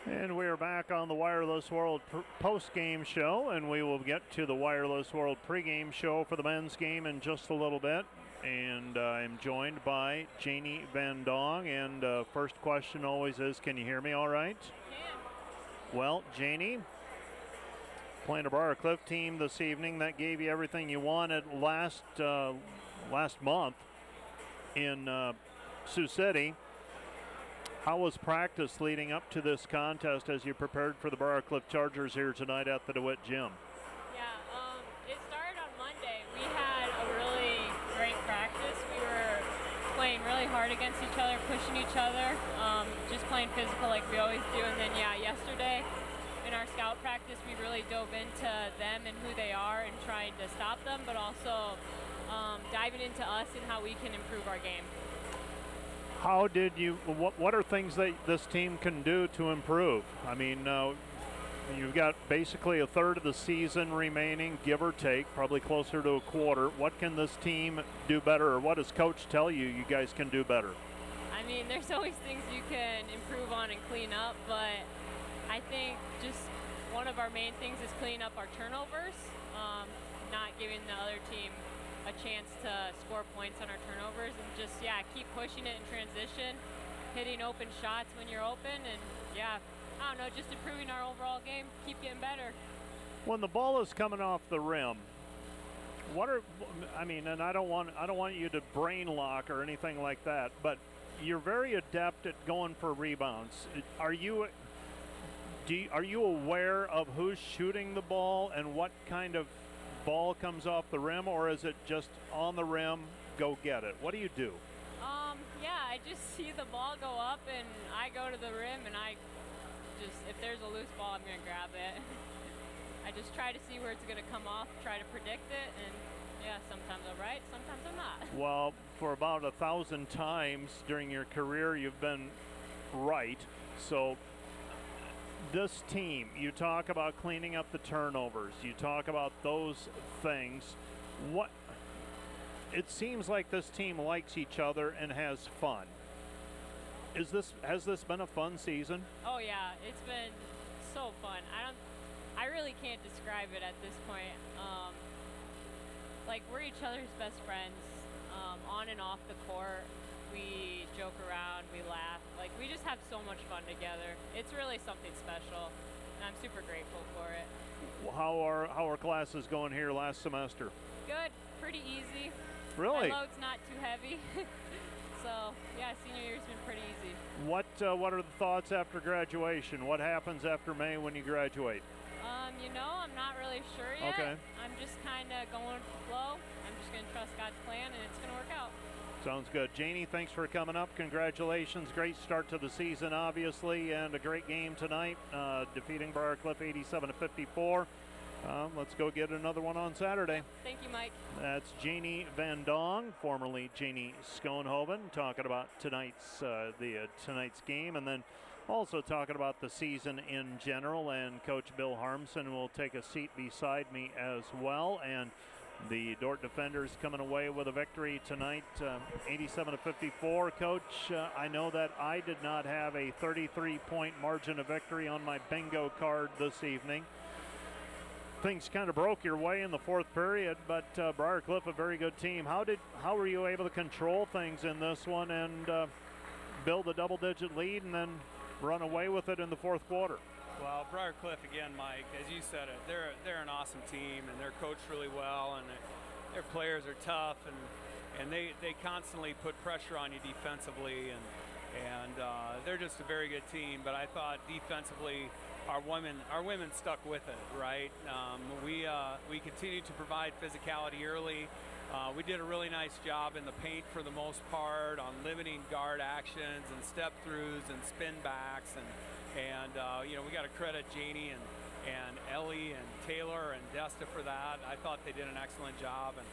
And we are back on the Wireless World post-game show, and we will get to the Wireless World pregame show for the men's game in just a little bit. And I'm joined by Janie Van Dong, and first question always is, can you hear me all right? Yeah. Well, Janie, playing a Briar Cliff team this evening that gave you everything you wanted last month in Sioux City. How was practice leading up to this contest as you prepared for the Briar Cliff Chargers here tonight at the DeWitt Gym? Yeah, it started on Monday. We had a really great practice. We were playing really hard against each other, pushing each other, just playing physical like we always do. And then, yeah, yesterday in our scout practice, we really dove into them and who they are and trying to stop them, but also diving into us and how we can improve our game. How did you, what are things that this team can do to improve? I mean, you've got basically a third of the season remaining, give or take, probably closer to a quarter. What can this team do better, or what does Coach tell you you guys can do better? I mean, there's always things you can improve on and clean up, but I think just one of our main things is cleaning up our turnovers, not giving the other team a chance to score points on our turnovers, and just, yeah, keep pushing it in transition, hitting open shots when you're open, and yeah, I don't know, just improving our overall game, keep getting better. When the ball is coming off the rim, and I don't want you to brain lock or anything like that, but you're very adept at going for rebounds. Are you aware of who's shooting the ball and what kind of ball comes off the rim, or is it just on the rim, go get it? What do you do? Yeah, I just see the ball go up and I go to the rim, and if there's a loose ball, I'm gonna grab it. I just try to see where it's gonna come off, try to predict it, and yeah, sometimes I'm right, sometimes I'm not. Well, for about 1,000 times during your career, you've been right. So this team, you talk about cleaning up the turnovers, you talk about those things. It seems like this team likes each other and has fun. Has this been a fun season? Oh yeah, it's been so fun. I really can't describe it at this point. Like, we're each other's best friends, on and off the court. We joke around, we laugh, like, we just have so much fun together. It's really something special, and I'm super grateful for it. Well, how are classes going here last semester? Good, pretty easy. Really? My load's not too heavy. So yeah, senior year's been pretty easy. What are the thoughts after graduation? What happens after May when you graduate? I'm not really sure yet. Okay. I'm just kind of going with the flow. I'm just going to trust God's plan, and it's going to work out. Sounds good. Janie, thanks for coming up. Congratulations. Great start to the season, obviously, and a great game tonight, defeating Briar Cliff 87-54. Let's go get another one on Saturday. Thank you, Mike. That's Janie Van Dong, formerly Janie Schoenhoven, talking about tonight's game, and then also talking about the season in general. And Coach Bill Harmson will take a seat beside me as well. And the Dordt defenders coming away with a victory tonight, 87-54. Coach, I know that I did not have a 33-point margin of victory on my bingo card this evening. Things kind of broke your way in the fourth period, but Briar Cliff, a very good team. How were you able to control things in this one and build a double-digit lead and then run away with it in the fourth quarter? Well, Briar Cliff, again, Mike, as you said it, they're an awesome team, and they're coached really well, and their players are tough, and they constantly put pressure on you defensively, and they're just a very good team. But I thought defensively, our women stuck with it, right? We continued to provide physicality early. We did a really nice job in the paint for the most part on limiting guard actions and step throughs and spin backs, and we got to credit Janie and Ellie and Taylor and Desta for that. I thought they did an excellent job, and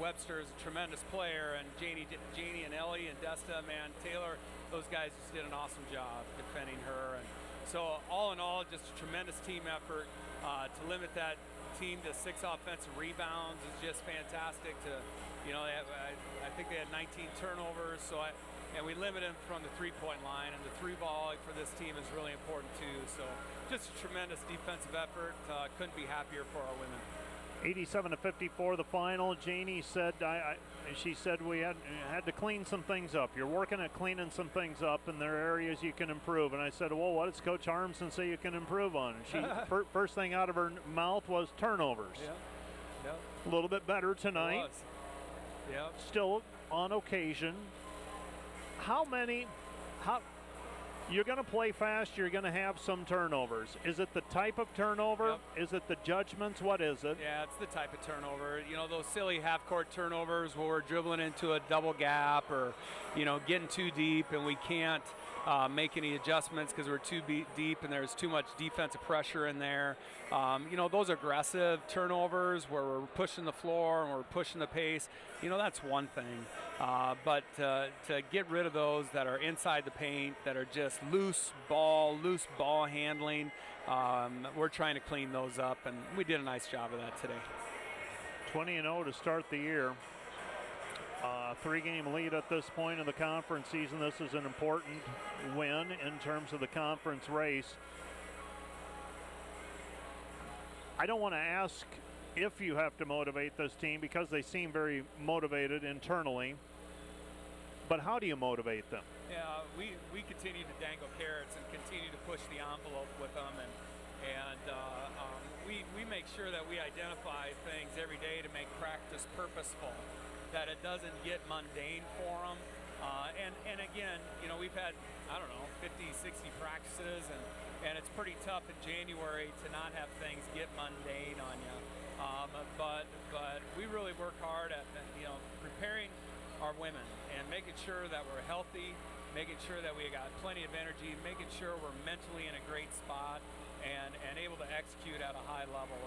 Webster is a tremendous player, and Janie and Ellie and Desta, man, Taylor, those guys just did an awesome job defending her. And so all in all, just a tremendous team effort. To limit that team to 6 offensive rebounds is just fantastic. I think they had 19 turnovers, and we limit them from the three-point line, and the three ball for this team is really important too. So just a tremendous defensive effort. Couldn't be happier for our women. 87-54 the final. Janie said, she said we had to clean some things up. You're working at cleaning some things up, and there are areas you can improve. And I said, well, what does Coach Harmson say you can improve on? And she first thing out of her mouth was turnovers. Yeah. A little bit better tonight. It was. Yep. Still on occasion. You're going to play fast, you're going to have some turnovers. Is it the type of turnover? Yep. Is it the judgments? What is it? Yeah, it's the type of turnover. Those silly half-court turnovers where we're dribbling into a double gap or, getting too deep and we can't make any adjustments because we're too deep and there's too much defensive pressure in there. Those aggressive turnovers where we're pushing the floor and we're pushing the pace, that's one thing. But to get rid of those that are inside the paint, that are just loose ball handling, we're trying to clean those up, and we did a nice job of that today. 20-0 to start the year. 3-game lead at this point in the conference season. This is an important win in terms of the conference race. I don't want to ask if you have to motivate this team because they seem very motivated internally, but how do you motivate them? Yeah, we continue to dangle carrots and continue to push the envelope with them, and we make sure that we identify things every day to make practice purposeful, that it doesn't get mundane for them. And again, we've had, 50, 60 practices, and it's pretty tough in January to not have things get mundane on you. But we really work hard at, preparing our women and making sure that we're healthy, making sure that we got plenty of energy, making sure we're mentally in a great spot and able to execute at a high level.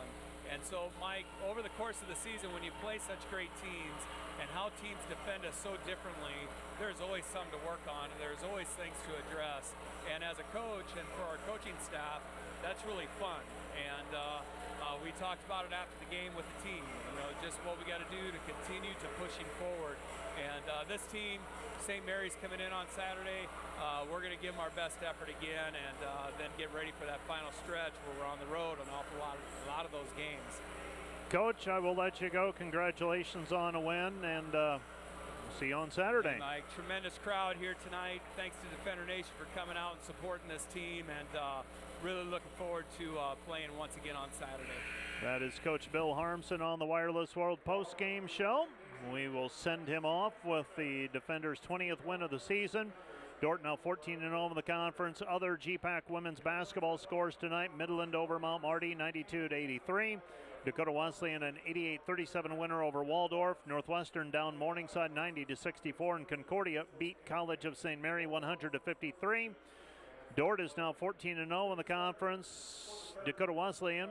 And so, Mike, over the course of the season, when you play such great teams and how teams defend us so differently, there's always something to work on. There's always things to address. And as a coach and for our coaching staff, that's really fun. And we talked about it after the game with the team, just what we got to do to continue to pushing forward. And this team, St. Mary's coming in on Saturday. We're going to give them our best effort again, and then get ready for that final stretch where we're on the road an awful lot of those games. Coach, I will let you go. Congratulations on a win, and we'll see you on Saturday. Hey, Mike, tremendous crowd here tonight. Thanks to Defender Nation for coming out and supporting this team, and really looking forward to playing once again on Saturday. That is Coach Bill Harmson on the Wireless World post-game show. We will send him off with the Defenders' 20th win of the season. Dordt now 14-0 in the conference. Other GPAC women's basketball scores tonight. Midland over Mount Marty, 92-83. Dakota Wesleyan an 88-37 winner over Waldorf. Northwestern down Morningside 90-64, and Concordia beat College of St. Mary 100-53. Dordt is now 14-0 in the conference. Dakota Wesleyan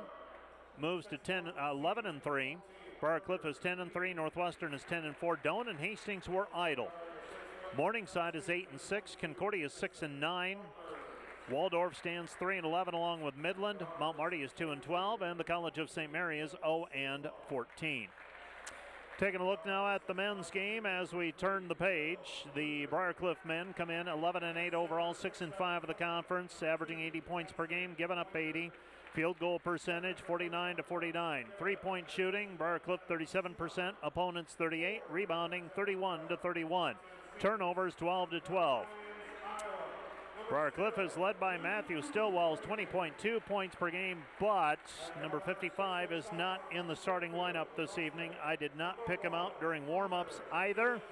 moves to 11-3. Briar Cliff is 10-3. Northwestern is 10-4. Doan and Hastings were idle. Morningside is 8-6. Concordia is 6-9. Waldorf stands 3-11 along with Midland. Mount Marty is 2-12, and the College of St. Mary is 0-14. Taking a look now at the men's game as we turn the page. The Briarcliff men come in 11-8 overall, 6-5 of the conference, averaging 80 points per game, giving up 80. Field goal percentage 49-49. 3-point shooting, Briarcliff 37%, opponents 38. Rebounding 31-31. Turnovers 12-12. Briarcliff is led by Matthew Stillwell's 20.2 points per game, but number 55 is not in the starting lineup this evening. I did not pick him out during warm-ups either.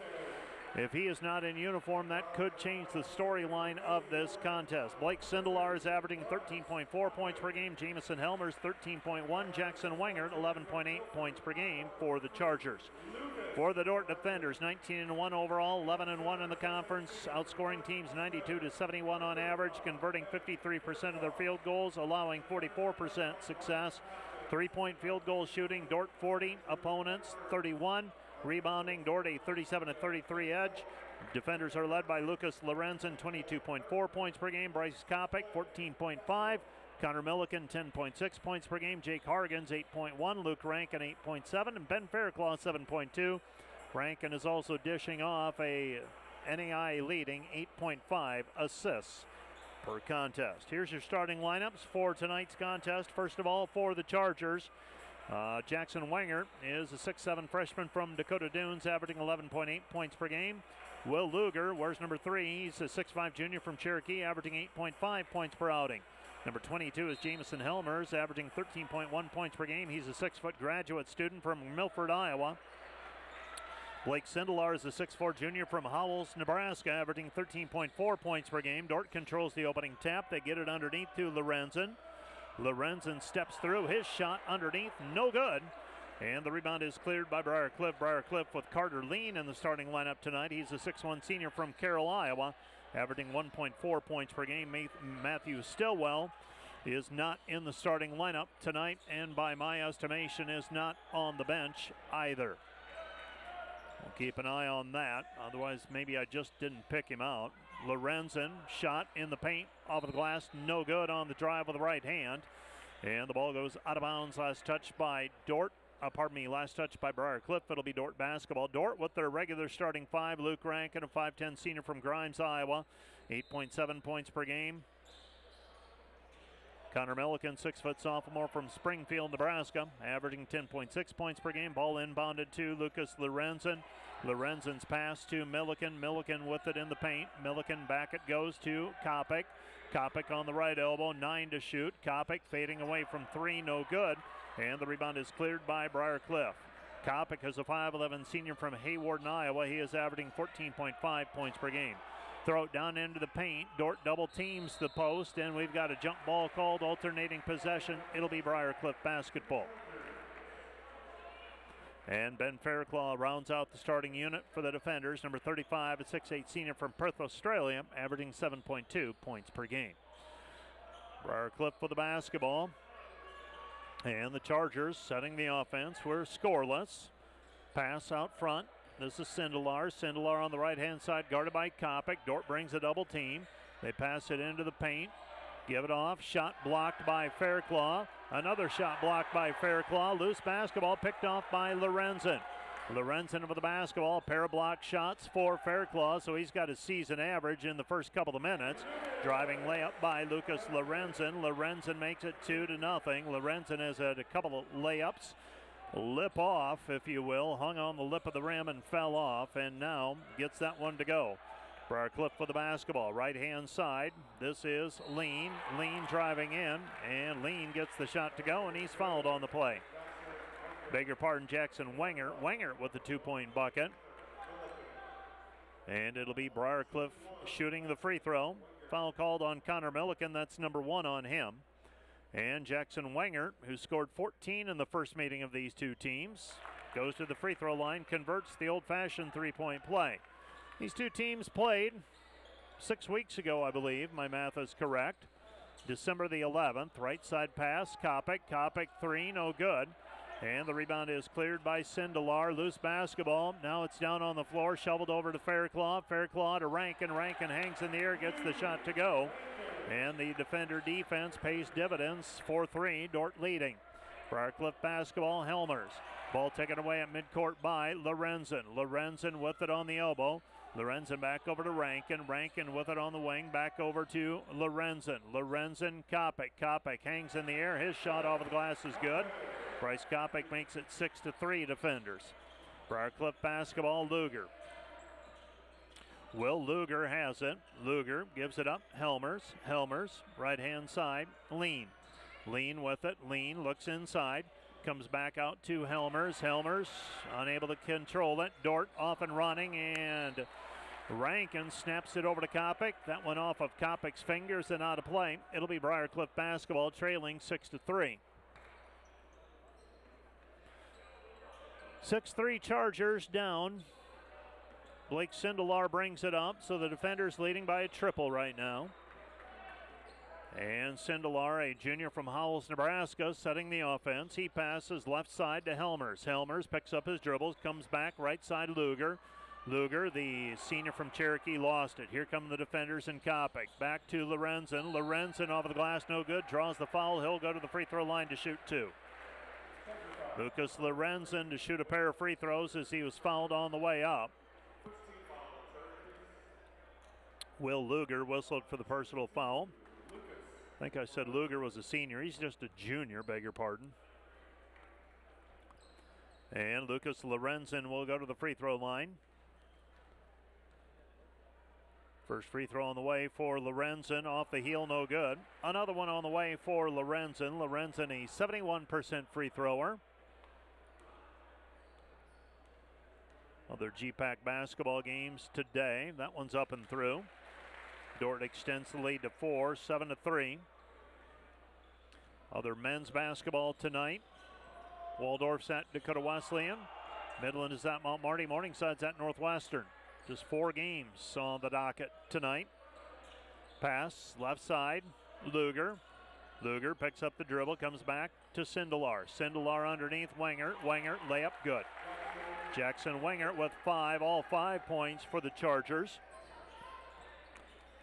If he is not in uniform, that could change the storyline of this contest. Blake Sindelar is averaging 13.4 points per game. Jamison Helmer's 13.1. Jackson Wengert 11.8 points per game for the Chargers. For the Dordt Defenders, 19-1 overall, 11-1 in the conference, outscoring teams 92-71 on average, converting 53% of their field goals, allowing 44% success. 3-point field goal shooting, Dordt 40, opponents 31. Rebounding, Dordt a 37-33 edge. Defenders are led by Lucas Lorenzen, 22.4 points per game. Bryce Kopic, 14.5. Connor Milliken, 10.6 points per game. Jake Hargens, 8.1. Luke Rankin, 8.7. And Ben Fairclough, 7.2. Rankin is also dishing off a NAI leading 8.5 assists per contest. Here's your starting lineups for tonight's contest. First of all, for the Chargers, Jackson Wenger is a 6'7 freshman from Dakota Dunes, averaging 11.8 points per game. Will Luger wears number 3. He's a 6'5 junior from Cherokee, averaging 8.5 points per outing. Number 22 is Jamison Helmers, averaging 13.1 points per game. He's a 6-foot graduate student from Milford, Iowa. Blake Sindelar is a 6'4 junior from Howells, Nebraska, averaging 13.4 points per game. Dordt controls the opening tap. They get it underneath to Lorenzen. Lorenzen steps through. His shot underneath, no good. And the rebound is cleared by Briar Cliff. Briar Cliff with Carter Lean in the starting lineup tonight. He's a 6'1 senior from Carroll, Iowa, averaging 1.4 points per game. Matthew Stillwell is not in the starting lineup tonight, and by my estimation is not on the bench either. We'll keep an eye on that. Otherwise, maybe I just didn't pick him out. Lorenzen shot in the paint off of the glass, no good on the drive with the right hand. And the ball goes out of bounds. Last touch by Dordt. Last touch by Briar Cliff. It'll be Dordt basketball. Dordt with their regular starting 5. Luke Rankin, a 5'10 senior from Grimes, Iowa, 8.7 points per game. Connor Milliken, 6-foot sophomore from Springfield, Nebraska, averaging 10.6 points per game. Ball inbounded to Lucas Lorenzen. Lorenzen's pass to Milliken. Milliken with it in the paint. Milliken back it goes to Kopic. Kopic on the right elbow, 9 to shoot. Kopic fading away from 3, no good. And the rebound is cleared by Briar Cliff. Kopic is a 5'11 senior from Hayward, Iowa. He is averaging 14.5 points per game. Throw it down into the paint. Dordt double teams the post, and we've got a jump ball called, alternating possession. It'll be Briar Cliff basketball. And Ben Fairclough rounds out the starting unit for the defenders. Number 35, a 6'8 senior from Perth, Australia, averaging 7.2 points per game. Briar Cliff for the basketball. And the Chargers setting the offense. We're scoreless. Pass out front. This is Sindelar. Sindelar on the right-hand side, guarded by Kopic. Dordt brings a double team. They pass it into the paint. Give it off. Shot blocked by Fairclough. Another shot blocked by Fairclough. Loose basketball picked off by Lorenzen. Lorenzen with the basketball. Pair of block shots for Fairclough, so he's got a season average in the first couple of minutes. Driving layup by Lucas Lorenzen. Lorenzen makes it 2-0. Lorenzen has had a couple of layups lip off, if you will, hung on the lip of the rim and fell off, and now gets that one to go. Briar Cliff for the basketball, right-hand side. This is Lean. Lean driving in, and Lean gets the shot to go, and he's fouled on the play. Beg your pardon, Jackson Wenger. Wenger with the 2-point bucket. And it'll be Briar Cliff shooting the free throw. Foul called on Connor Milliken. That's number 1 on him. And Jackson Wenger, who scored 14 in the first meeting of these two teams, goes to the free throw line, converts the old-fashioned three-point play. These two teams played 6 weeks ago, I believe. My math is correct. December the 11th. Right side pass, Kopic. Kopic 3, no good. And the rebound is cleared by Sindelar. Loose basketball. Now it's down on the floor, shoveled over to Fairclough. Fairclough to Rankin. Rankin hangs in the air, gets the shot to go. And the defender defense pays dividends. 4-3, Dordt leading. Briar Cliff basketball, Helmers. Ball taken away at midcourt by Lorenzen. Lorenzen with it on the elbow. Lorenzen back over to Rankin. Rankin with it on the wing. Back over to Lorenzen. Lorenzen, Kopic. Kopic hangs in the air. His shot off of the glass is good. Bryce Kopic makes it 6-3 defenders. Briar Cliff basketball, Luger. Will Luger has it. Luger gives it up. Helmers. Helmers, right-hand side. Lean. Lean with it. Lean looks inside. Comes back out to Helmers. Helmers unable to control it. Dordt off and running, and Rankin snaps it over to Kopic. That one off of Kopic's fingers and out of play. It'll be Briar Cliff basketball trailing 6-3. 6-3 Chargers down. Blake Sindelar brings it up, so the defender's leading by a triple right now. And Sindelar, a junior from Howells, Nebraska, setting the offense. He passes left side to Helmers. Helmers picks up his dribbles, comes back right side Luger. Luger, the senior from Cherokee, lost it. Here come the defenders in Kopic. Back to Lorenzen. Lorenzen over the glass, no good. Draws the foul. He'll go to the free throw line to shoot 2. Lucas Lorenzen to shoot a pair of free throws as he was fouled on the way up. Will Luger whistled for the personal foul. I think I said Luger was a senior. He's just a junior, beg your pardon. And Lucas Lorenzen will go to the free throw line. First free throw on the way for Lorenzen, off the heel, no good. Another one on the way for Lorenzen. Lorenzen, a 71% free thrower. Other GPAC basketball games today. That one's up and through. Dordt extends the lead to 4, 7-3. Other men's basketball tonight. Waldorf's at Dakota Wesleyan. Midland is at Mount Marty. Morningside's at Northwestern. Just 4 games on the docket tonight. Pass, left side, Luger. Luger picks up the dribble, comes back to Sindelar. Sindelar underneath Wenger. Wenger, layup, good. Jackson Wenger with 5, all 5 points for the Chargers.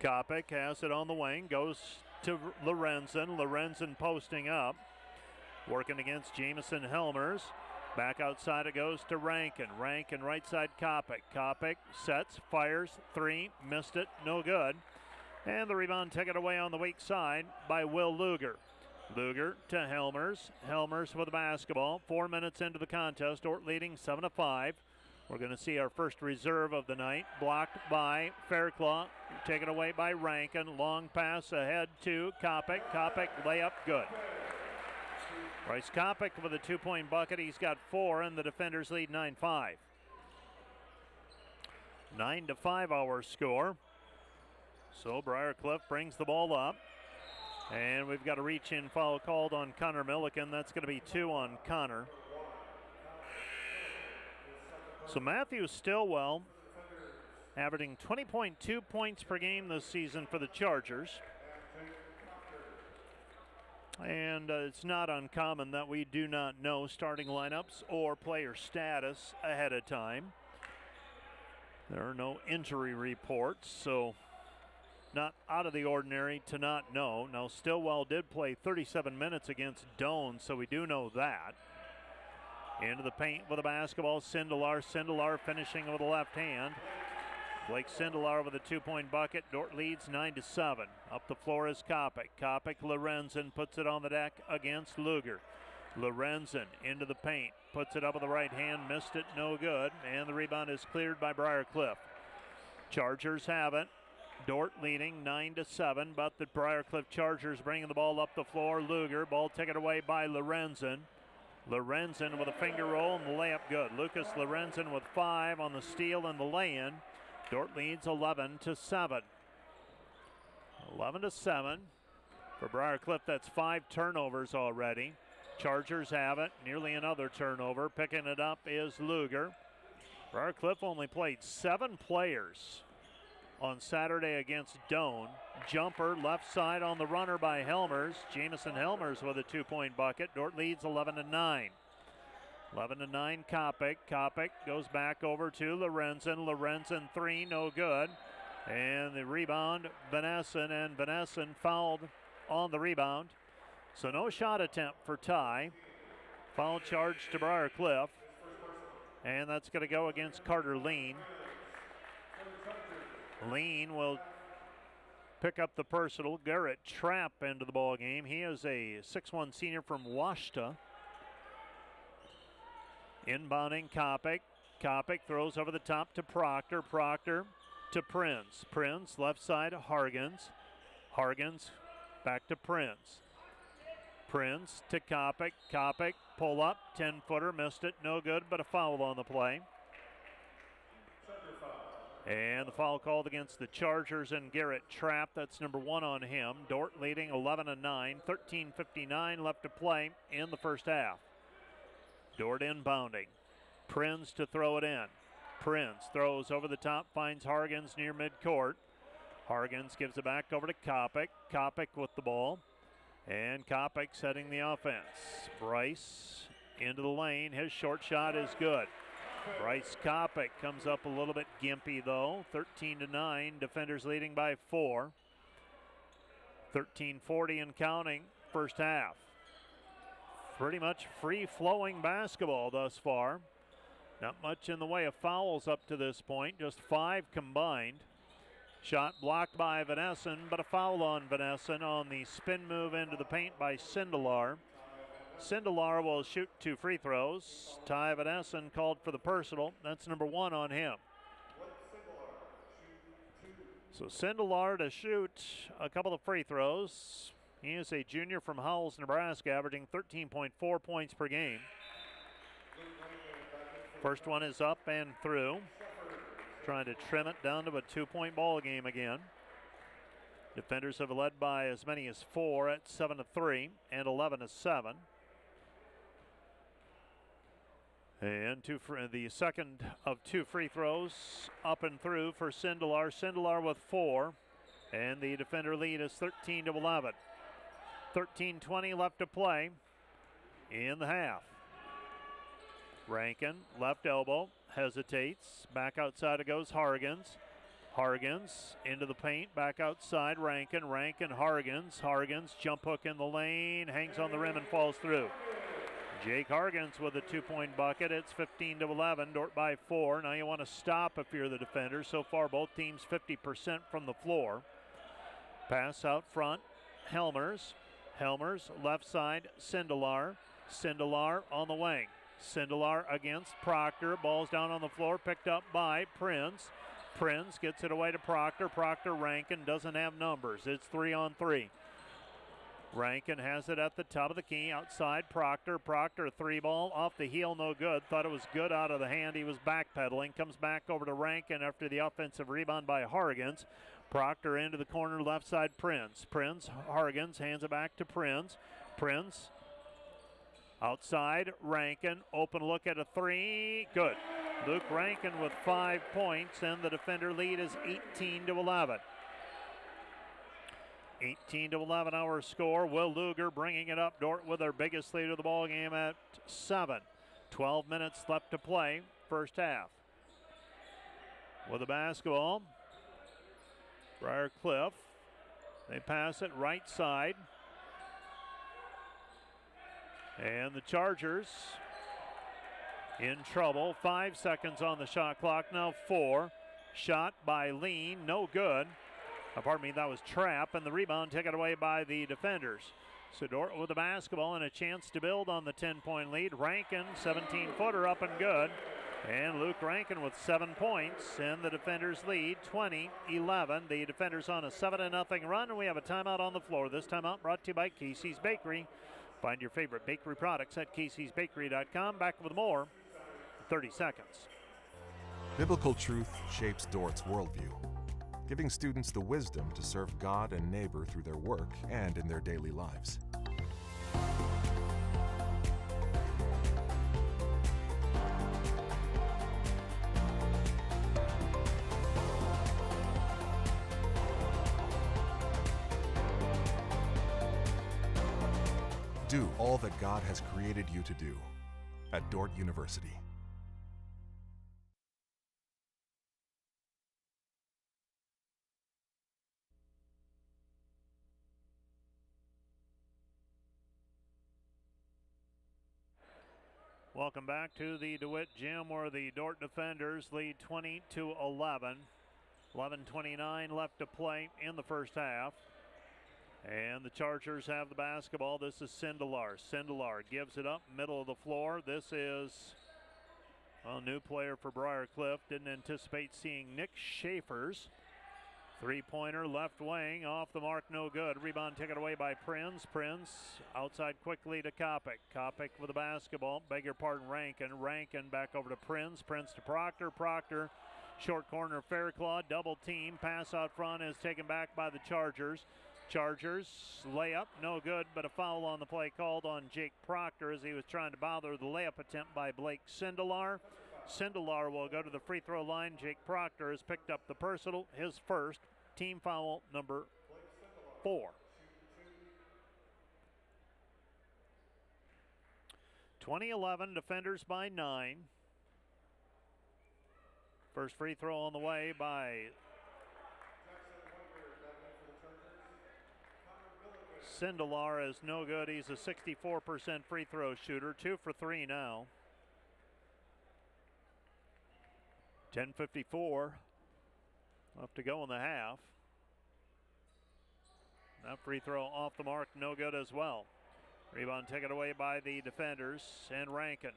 Kopic has it on the wing, goes to Lorenzen. Lorenzen posting up, working against Jamison Helmers. Back outside it goes to Rankin. Rankin right side Kopic. Kopic sets, fires, 3, missed it, no good. And the rebound taken away on the weak side by Will Luger. Luger to Helmers. Helmers with the basketball. 4 minutes into the contest. Dordt leading 7-5. We're going to see our first reserve of the night. Blocked by Fairclough. Taken away by Rankin. Long pass ahead to Kopic. Kopic layup good. Bryce Kopic with a 2-point bucket. He's got 4, and the defenders lead 9-5. 9-5 our score. So Briar Cliff brings the ball up. And we've got a reach-in foul called on Connor Milliken. That's going to be 2 on Connor. So Matthew Stillwell averaging 20.2 points per game this season for the Chargers. And it's not uncommon that we do not know starting lineups or player status ahead of time. There are no injury reports, so not out of the ordinary to not know. Now, Stillwell did play 37 minutes against Doane, so we do know that. Into the paint with a basketball, Sindelar. Sindelar finishing with the left hand. Blake Sindelar with a 2-point bucket. Dordt leads 9-7. Up the floor is Kopic. Kopic, Lorenzen puts it on the deck against Luger. Lorenzen into the paint. Puts it up with the right hand. Missed it, no good. And the rebound is cleared by Briar Cliff. Chargers have it. Dordt leading 9-7, but the Briar Cliff Chargers bringing the ball up the floor. Luger, ball taken away by Lorenzen. Lorenzen with a finger roll and the layup good. Lucas Lorenzen with 5 on the steal and the lay-in. Dordt leads 11-7. 11-7 for Briar Cliff. That's 5 turnovers already. Chargers have it. Nearly another turnover. Picking it up is Luger. Briar Cliff only played 7 players on Saturday against Doane. Jumper left side on the runner by Helmers. Jamison Helmers with a 2-point bucket. Dordt leads 11-9. 11-9 Kopic. Kopic goes back over to Lorenzen. Lorenzen 3, no good. And the rebound, Vanessen, and Vanessen fouled on the rebound. So no shot attempt for Ty. Foul charge to Briar Cliff. And that's going to go against Carter Lean. Lean will pick up the personal. Garrett Trapp into the ball game. He is a 6'1 senior from Washta. Inbounding Kopic. Kopic throws over the top to Proctor. Proctor to Prince. Prince left side Hargens. Hargens back to Prince. Prince to Kopic. Kopic pull up, 10-footer, missed it, no good, but a foul on the play. And the foul called against the Chargers and Garrett Trapp. That's number 1 on him. Dordt leading 11-9, 13:59 left to play in the first half. Dordt inbounding. Prince to throw it in. Prince throws over the top, finds Hargens near midcourt. Hargens gives it back over to Kopic. Kopic with the ball. And Kopic setting the offense. Bryce into the lane. His short shot is good. Bryce Kopic comes up a little bit gimpy though. 13-9, defenders leading by 4. 13:40 and counting, first half. Pretty much free-flowing basketball thus far. Not much in the way of fouls up to this point, just 5 combined. Shot blocked by Vanessen, but a foul on Vanessen on the spin move into the paint by Sindelar. Sindelar will shoot 2 free throws. Ty Vanessen called for the personal. That's number 1 on him. So Sindelar to shoot a couple of free throws. He is a junior from Howells, Nebraska, averaging 13.4 points per game. First one is up and through. Trying to trim it down to a 2-point ball game again. Defenders have led by as many as 4 at 7-3 and 11-7. And the second of 2 free throws up and through for Sindelar. Sindelar with 4, and the defender lead is 13-11. 13:20 left to play in the half. Rankin, left elbow, hesitates. Back outside it goes Hargens. Hargens into the paint, back outside Rankin. Rankin, Hargens. Hargens, jump hook in the lane, hangs on the rim and falls through. Jake Hargens with a 2-point bucket. It's 15-11, Dordt by 4. Now you want to stop if you're the defender. So far both teams 50% from the floor. Pass out front, Helmers. Helmers, left side, Sindelar. Sindelar on the wing. Sindelar against Proctor. Ball's down on the floor, picked up by Prince. Prince gets it away to Proctor. Proctor, Rankin doesn't have numbers. It's 3-on-3. Rankin has it at the top of the key, outside Proctor. Proctor, 3-ball, off the heel, no good. Thought it was good out of the hand. He was backpedaling. Comes back over to Rankin after the offensive rebound by Hargens. Proctor into the corner, left side, Prince. Prince, Hargens, hands it back to Prince. Prince, outside, Rankin. Open look at a 3. Good. Luke Rankin with 5 points, and the defender lead is 18-11. 18-11 our score. Will Luger bringing it up. Dordt with their biggest lead of the ball game at 7. 12 minutes left to play, first half. With the basketball, Briar Cliff. They pass it right side. And the Chargers in trouble. 5 seconds on the shot clock, now 4. Shot by Lean, no good. Pardon me, that was Trapp, and the rebound taken away by the defenders. So Dordt with the basketball and a chance to build on the 10-point lead. Rankin, 17-footer up and good. And Luke Rankin with 7 points, and the defenders lead 20-11. The defenders on a 7-0 run, and we have a timeout on the floor. This timeout brought to you by Casey's Bakery. Find your favorite bakery products at caseysbakery.com. Back with more in 30 seconds. Biblical truth shapes Dordt's worldview, giving students the wisdom to serve God and neighbor through their work and in their daily lives. Do all that God has created you to do at Dordt University. Welcome back to the DeWitt Gym, where the Dordt defenders lead 20-11. 11:29 left to play in the first half. And the Chargers have the basketball. This is Sindelar. Sindelar gives it up, middle of the floor. This is a new player for Briar Cliff. Didn't anticipate seeing Nick Schaefer's. 3-pointer, left wing, off the mark, no good. Rebound taken away by Prince. Prince outside quickly to Kopic. Kopic with the basketball. Beg your pardon, Rankin. Rankin back over to Prince. Prince to Proctor. Proctor, short corner, Fairclaw, double team. Pass out front is taken back by the Chargers. Chargers layup, no good, but a foul on the play called on Jake Proctor as he was trying to bother the layup attempt by Blake Sindelar. Sindelar will go to the free throw line. Jake Proctor has picked up the personal, his first, team foul number 4. 20-11, defenders by 9. First free throw on the way by Sindelar is no good. He's a 64% free throw shooter. 2 for 3 now. 10:54 left to go in the half. That free throw off the mark, no good as well. Rebound taken away by the defenders and Rankin.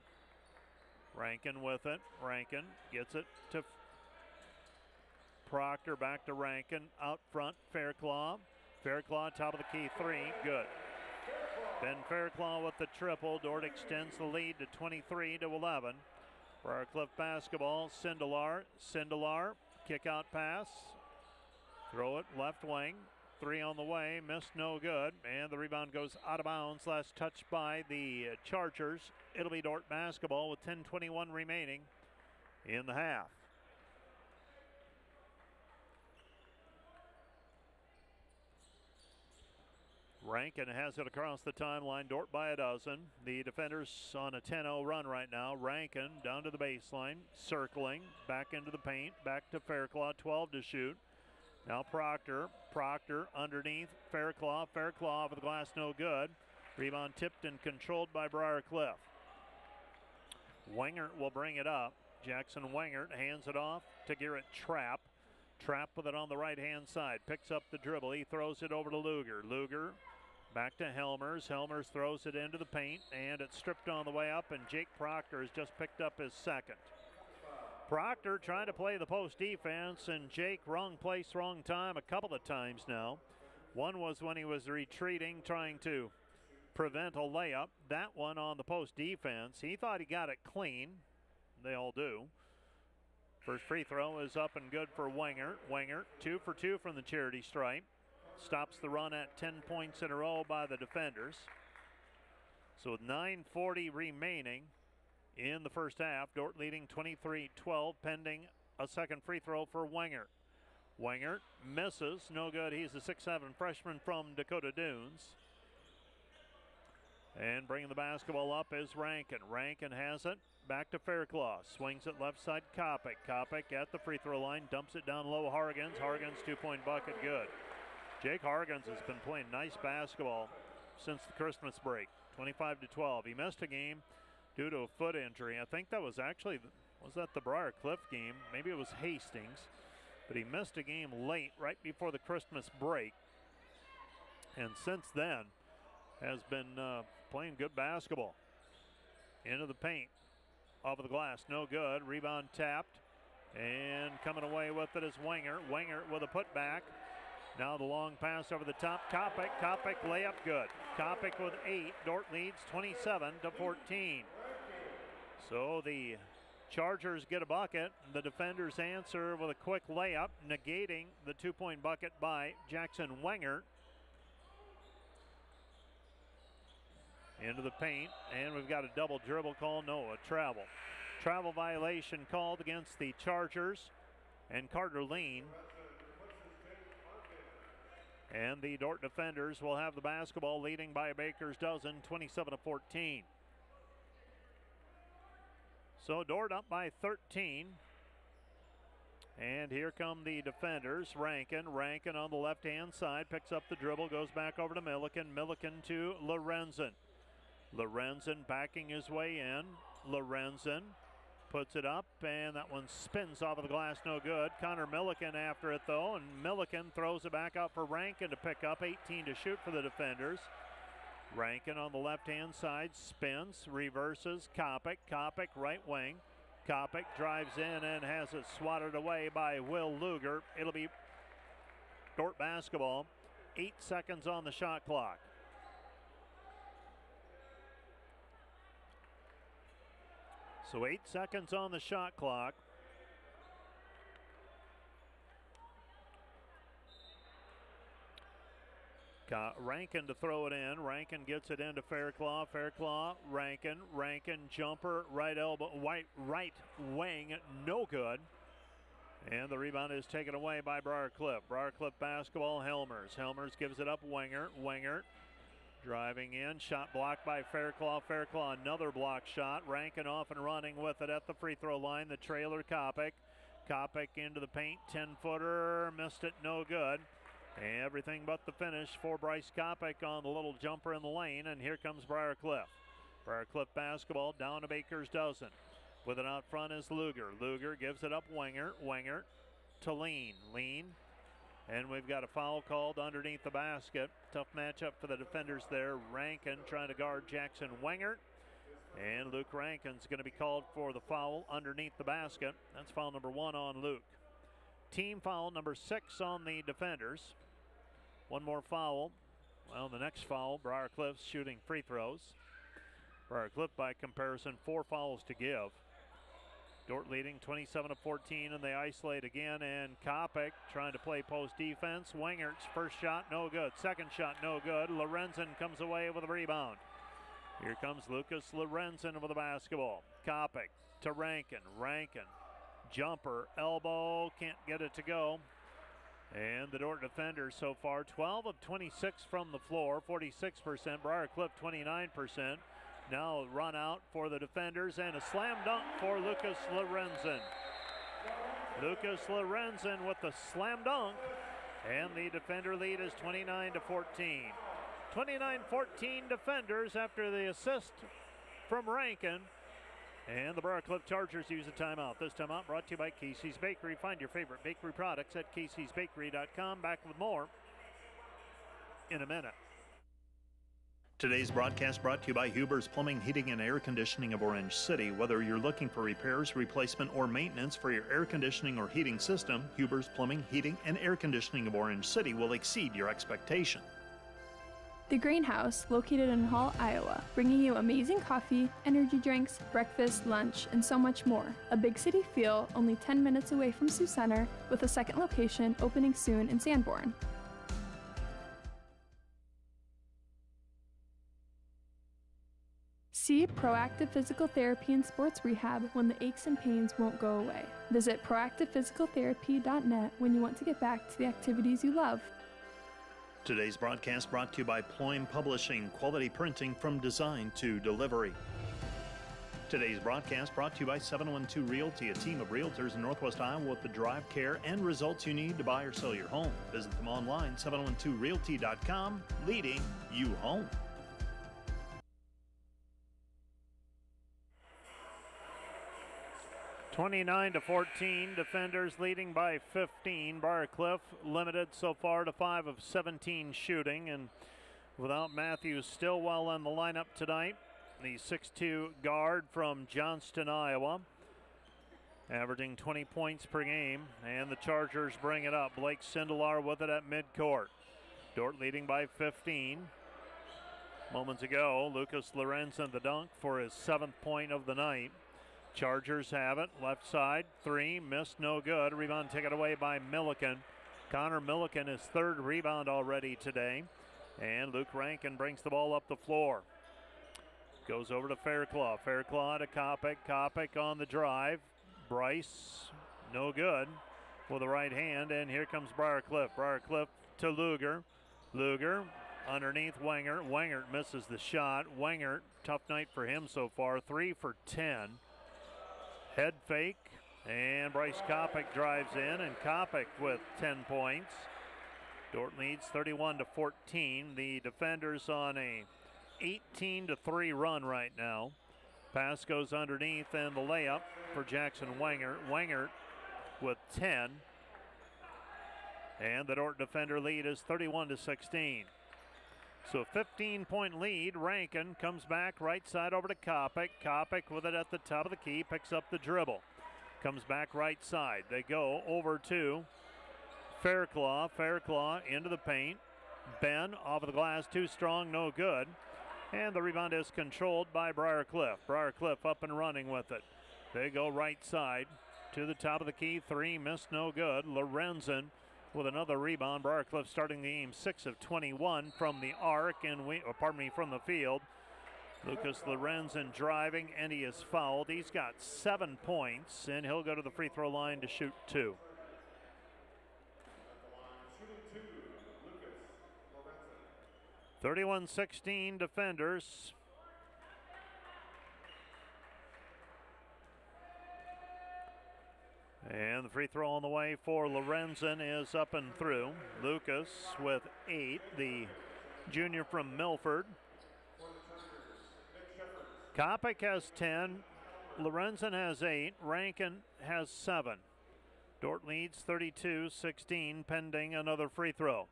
Rankin with it. Rankin gets it to Proctor, back to Rankin. Out front, Fairclough. Fairclough, top of the key, 3, good. Ben Fairclough with the triple. Dordt extends the lead to 23-11. Briarcliff basketball, Sindelar. Sindelar, kick out pass. Throw it left wing. 3 on the way, missed, no good. And the rebound goes out of bounds. Last touch by the Chargers. It'll be Dordt basketball with 10:21 remaining in the half. Rankin has it across the timeline. Dordt by a dozen. The defenders on a 10-0 run right now. Rankin down to the baseline, circling, back into the paint, back to Fairclough, 12 to shoot. Now Proctor. Proctor underneath Fairclough. Fairclough over the glass, no good. Rebound tipped and controlled by Briarcliff. Wengert will bring it up. Jackson Wengert hands it off to Garrett Trapp. Trapp with it on the right-hand side. Picks up the dribble. He throws it over to Luger. Luger back to Helmers. Helmers throws it into the paint, and it's stripped on the way up, and Jake Proctor has just picked up his second. Proctor trying to play the post defense, and Jake wrong place, wrong time a couple of times now. One was when he was retreating, trying to prevent a layup. That one on the post defense. He thought he got it clean. They all do. First free throw is up and good for Wengert. Wengert 2 for 2 from the charity stripe. Stops the run at 10 points in a row by the defenders. So with 9:40 remaining in the first half, Dordt leading 23-12, pending a second free throw for Wengert. Wengert misses, no good. He's a 6'7" freshman from Dakota Dunes. And bringing the basketball up is Rankin. Rankin has it, back to Fairclough. Swings it left side, Kopic. Kopic at the free throw line, dumps it down low, Hargens. Hargens 2-point bucket, good. Jake Hargens has been playing nice basketball since the Christmas break, 25-12. He missed a game due to a foot injury. I think that was actually, was that the Briarcliff game? Maybe it was Hastings. But he missed a game late, right before the Christmas break. And since then, has been playing good basketball. Into the paint, off of the glass, no good. Rebound tapped, and coming away with it is Wengert. Wengert with a putback. Now the long pass over the top. Kopic, Kopic layup, good. Kopic with 8. Dordt leads 27-14. So the Chargers get a bucket. The defenders answer with a quick layup, negating the 2-point bucket by Jackson Wengert. Into the paint, and we've got a double dribble call. No, a travel. Travel violation called against the Chargers and Carter Lean. And the Dordt defenders will have the basketball, leading by a baker's dozen, 27-14. So Dordt up by 13. And here come the defenders. Rankin on the left-hand side, picks up the dribble, goes back over to Milliken. Milliken to Lorenzen. Lorenzen backing his way in. Lorenzen puts it up, and that one spins off of the glass, no good. Connor Milliken after it, though, and Milliken throws it back out for Rankin to pick up. 18 to shoot for the defenders. Rankin on the left-hand side, spins, reverses, Kopic. Kopic right wing. Kopic drives in and has it swatted away by Will Luger. It'll be Dordt basketball. 8 seconds on the shot clock. So 8 seconds on the shot clock. Rankin to throw it in. Rankin gets it into Fairclough. Fairclough, Rankin. Rankin jumper, right elbow, right wing, no good. And the rebound is taken away by Briarcliff. Briarcliff basketball, Helmers. Helmers gives it up, Wengert. Wengert driving in, shot blocked by Fairclough. Fairclough, another block shot. Rankin off and running with it at the free throw line. The trailer, Kopic. Kopic into the paint, 10-footer, missed it, no good. Everything but the finish for Bryce Kopic on the little jumper in the lane, and here comes Briarcliff. Briarcliff basketball down to Baker's dozen. With it out front is Luger. Luger gives it up Wingert. Wingert to Lean. Lean. And we've got a foul called underneath the basket. Tough matchup for the defenders there. Rankin trying to guard Jackson Wingert. And Luke Rankin's going to be called for the foul underneath the basket. That's foul number 1 on Luke. Team foul number 6 on the defenders. One more foul. Well, the next foul, Briarcliff's shooting free throws. Briarcliff, by comparison, 4 fouls to give. Dordt leading 27-14, and they isolate again, and Kopic trying to play post defense. Wingert's first shot, no good. Second shot, no good. Lorenzen comes away with a rebound. Here comes Lucas Lorenzen with the basketball. Kopic to Rankin. Rankin, jumper, elbow, can't get it to go. And the Dordt defenders so far, 12 of 26 from the floor, 46%. Briarcliff, 29%. Now run out for the defenders and a slam dunk for Lucas Lorenzen. Lucas Lorenzen with the slam dunk, and the defender lead is 29-14. 29-14 defenders after the assist from Rankin. And the Briarcliff Chargers use a timeout. This timeout brought to you by Casey's Bakery. Find your favorite bakery products at caseysbakery.com. Back with more in a minute. Today's broadcast brought to you by Huber's Plumbing, Heating, and Air Conditioning of Orange City. Whether you're looking for repairs, replacement, or maintenance for your air conditioning or heating system, Huber's Plumbing, Heating, and Air Conditioning of Orange City will exceed your expectation. The Greenhouse, located in Hall, Iowa, bringing you amazing coffee, energy drinks, breakfast, lunch, and so much more. A big city feel, only 10 minutes away from Sioux Center, with a second location opening soon in Sanborn. See Proactive Physical Therapy and Sports Rehab when the aches and pains won't go away. Visit proactivephysicaltherapy.net when you want to get back to the activities you love. Today's broadcast brought to you by Ployne Publishing, quality printing from design to delivery. Today's broadcast brought to you by 712 Realty, a team of realtors in Northwest Iowa with the drive, care, and results you need to buy or sell your home. Visit them online, 712realty.com, leading you home. (29-14), defenders leading by 15. Briarcliff limited so far to 5 of 17 shooting, and without Matthew Stillwell in the lineup tonight, the 6'2" guard from Johnston, Iowa, averaging 20 points per game, and the Chargers bring it up. Blake Sindelar with it at midcourt. Dordt leading by 15. Moments ago, Lucas Lorenzen the dunk for his 7th point of the night. Chargers have it, left side, 3, missed, no good. Rebound taken away by Milliken. Connor Milliken, his 3rd rebound already today. And Luke Rankin brings the ball up the floor. Goes over to Fairclough. Fairclough to Kopic. Kopic on the drive. Bryce, no good with the right hand. And here comes Briarcliff. Briarcliff to Luger. Luger underneath Wingert. Wingert misses the shot. Wingert, tough night for him so far. 3 for 10. Head fake, and Bryce Kopic drives in, and Kopic with 10 points. Dordt leads 31-14. The defenders on a 18-3 run right now. Pass goes underneath, and the layup for Jackson Wingert. Wingert with 10. And the Dordt defender lead is 31-16. So 15-point lead. Rankin comes back right side over to Kopic. Kopic with it at the top of the key, picks up the dribble. Comes back right side. They go over to Fairclough. Fairclough into the paint. Ben off of the glass, too strong, no good. And the rebound is controlled by Briarcliff. Briarcliff up and running with it. They go right side to the top of the key. 3 missed, no good. Lorenzen with another rebound. Briarcliff starting the game 6 of 21 from the arc and from the field. Lucas Lorenzen driving, and he is fouled. He's got 7 points, and he'll go to the free throw line to shoot 2. (31-16) defenders. And the free throw on the way for Lorenzen is up and through. Lucas with 8, the junior from Milford. Kopic has 10. Lorenzen has 8. Rankin has 7. Dordt leads 32-16 pending another free throw.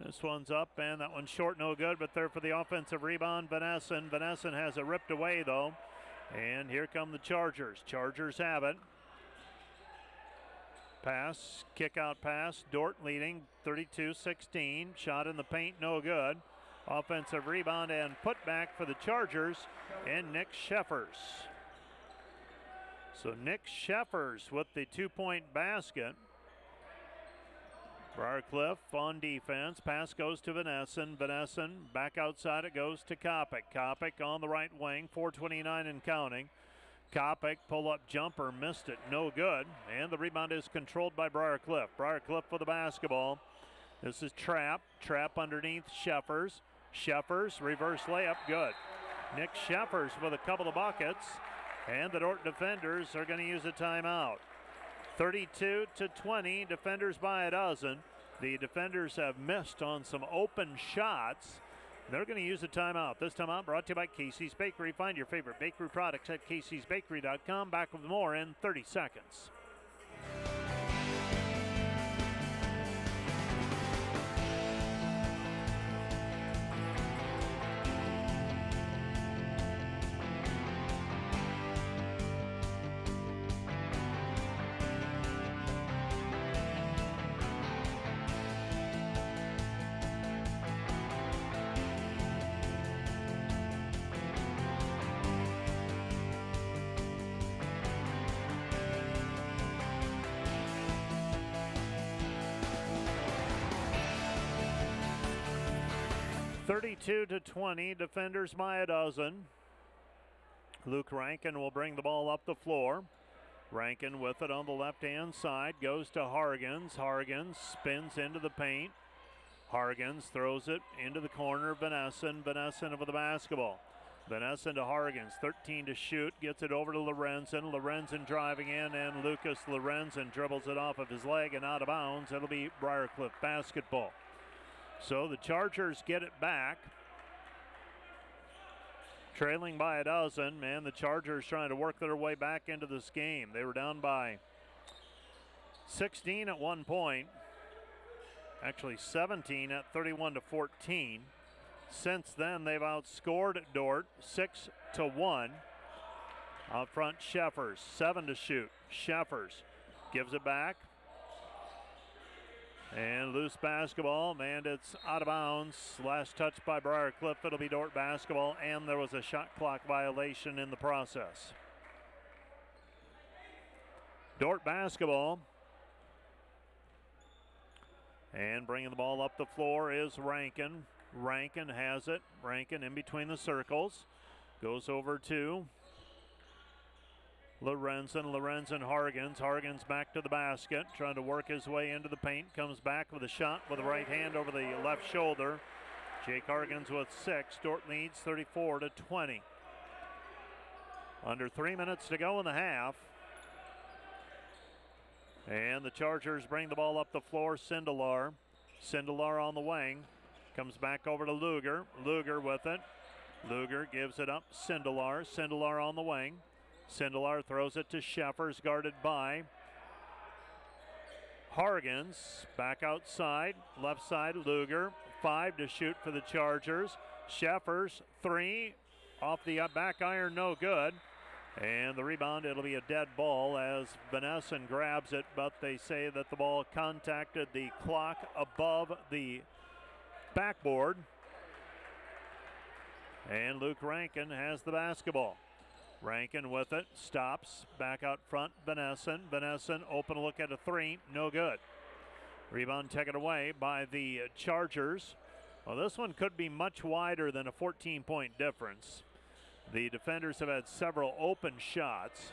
This one's up and that one's short, no good, but there for the offensive rebound, Vanessen. Vanessen has it ripped away though. And here come the Chargers. Chargers have it. Pass, kick out pass, Dordt leading 32-16. Shot in the paint, no good. Offensive rebound and put back for the Chargers and Nick Sheffers. So Nick Sheffers with the 2-point basket. Briarcliff on defense. Pass goes to Vanessen. Vanessen back outside. It goes to Kopic. Kopic on the right wing. 4:29 and counting. Kopic pull-up jumper. Missed it. No good. And the rebound is controlled by Briarcliff. Briarcliff for the basketball. This is Trapp. Trapp underneath Sheffers. Sheffers reverse layup. Good. Nick Sheffers with a couple of buckets. And the Dordt defenders are going to use a timeout. 32-20, defenders by a dozen. The defenders have missed on some open shots. They're going to use a timeout. This timeout brought to you by Casey's Bakery. Find your favorite bakery products at caseysbakery.com. Back with more in 30 seconds. (32-20), defenders by a dozen. Luke Rankin will bring the ball up the floor. Rankin with it on the left-hand side, goes to Hargens. Hargens spins into the paint. Hargens throws it into the corner. Vanessen over the basketball. Vanessen to Hargens, 13 to shoot, gets it over to Lorenzen. Lorenzen driving in, and Lucas Lorenzen dribbles it off of his leg and out of bounds. It'll be Briarcliff basketball. So the Chargers get it back. Trailing by a dozen, and the Chargers trying to work their way back into this game. They were down by 16 at one point. Actually 17 at 31-14. Since then, they've outscored Dordt 6-1. Out front, Sheffers, 7 to shoot. Sheffers gives it back. And loose basketball, and it's out of bounds. Last touch by Briarcliff. It'll be Dordt basketball, and there was a shot clock violation in the process. Dordt basketball. And bringing the ball up the floor is Rankin. Rankin has it. Rankin in between the circles. Goes over to Lorenzen, Hargens. Hargens back to the basket, trying to work his way into the paint. Comes back with a shot with the right hand over the left shoulder. Jake Hargens with 6. Dordt leads 34-20. Under 3 minutes to go in the half. And the Chargers bring the ball up the floor. Sindelar on the wing. Comes back over to Luger. Luger with it. Luger gives it up. Sindelar on the wing. Sindelar throws it to Sheffers, guarded by Hargens. Back outside, left side, Luger. 5 to shoot for the Chargers. Sheffers, 3 off the back iron, no good. And the rebound, it'll be a dead ball as Vanessen grabs it, but they say that the ball contacted the clock above the backboard. And Luke Rankin has the basketball. Rankin with it, stops, back out front, Vanessen, open look at a 3, no good. Rebound taken away by the Chargers. Well, this one could be much wider than a 14-point difference. The defenders have had several open shots.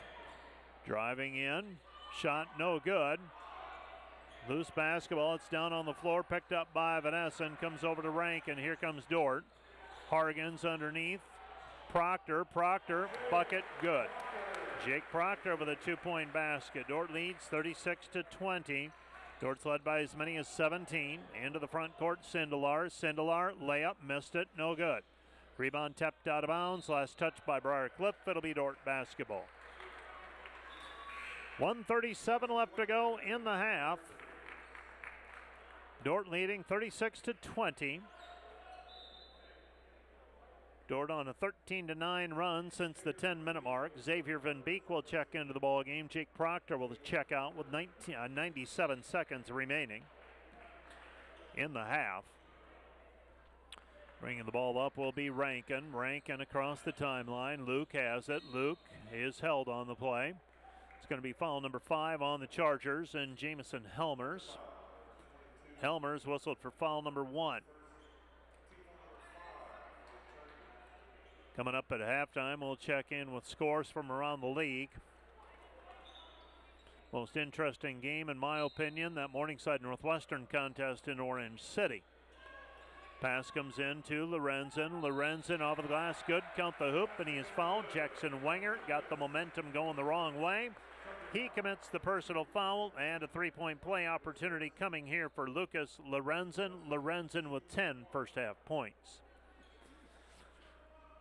Driving in, shot no good. Loose basketball, it's down on the floor, picked up by Vanessen, comes over to Rankin, here comes Dordt. Hargens underneath. Proctor, bucket, good. Jake Proctor with a 2-point basket. Dordt leads 36-20. Dordt's led by as many as 17. Into the front court, Sindelar. Sindelar, layup, missed it, no good. Rebound tapped out of bounds. Last touch by Briar. It'll be Dordt basketball. 1:37 left to go in the half. Dordt leading 36-20. Dordt on a 13-9 run since the 10-minute mark. Xavier Van Beek will check into the ball game. Jake Proctor will check out with 97 seconds remaining in the half. Bringing the ball up will be Rankin. Rankin across the timeline. Luke has it. Luke is held on the play. It's going to be foul number 5 on the Chargers and Jamison Helmers. Helmers whistled for foul number 1. Coming up at halftime, we'll check in with scores from around the league. Most interesting game, in my opinion, that Morningside Northwestern contest in Orange City. Pass comes in to Lorenzen. Lorenzen off of the glass, good. Count the hoop, and he is fouled. Jackson Wenger got the momentum going the wrong way. He commits the personal foul, and a 3-point play opportunity coming here for Lucas Lorenzen. Lorenzen with 10 first-half points.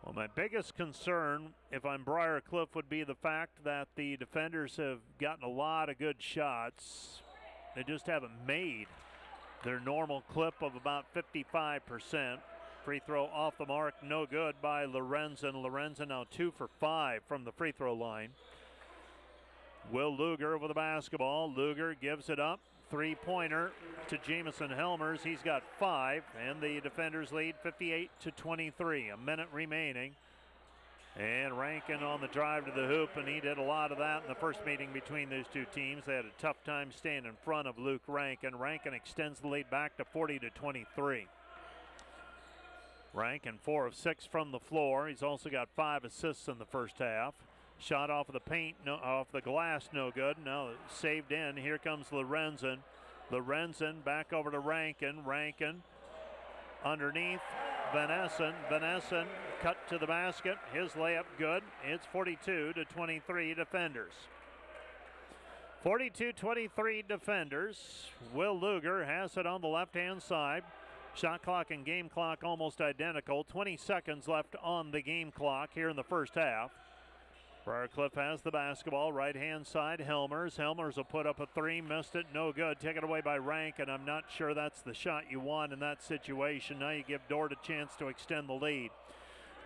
Well, my biggest concern, if I'm Briar Cliff, would be the fact that the defenders have gotten a lot of good shots. They just haven't made their normal clip of about 55%. Free throw off the mark, no good by Lorenzen. Lorenzen now 2 for 5 from the free throw line. Will Luger with the basketball. Luger gives it up. 3-pointer to Jamison Helmers. He's got 5, and the defenders lead 58-23. A minute remaining. And Rankin on the drive to the hoop, and he did a lot of that in the first meeting between those two teams. They had a tough time staying in front of Luke Rankin. Rankin extends the lead back to 40-23. Rankin 4 of 6 from the floor. He's also got 5 assists in the first half. Shot off of the paint, off the glass, no good. Now saved in. Here comes Lorenzen. Lorenzen back over to Rankin. Rankin underneath Van Essen. Van Essen cut to the basket. His layup good. It's 42-23 defenders. 42-23 defenders. Will Luger has it on the left-hand side. Shot clock and game clock almost identical. 20 seconds left on the game clock here in the first half. Briarcliff has the basketball, right-hand side, Helmers. Helmers will put up a 3, missed it, no good. Taken away by Rankin. I'm not sure that's the shot you want in that situation. Now you give Dordt a chance to extend the lead.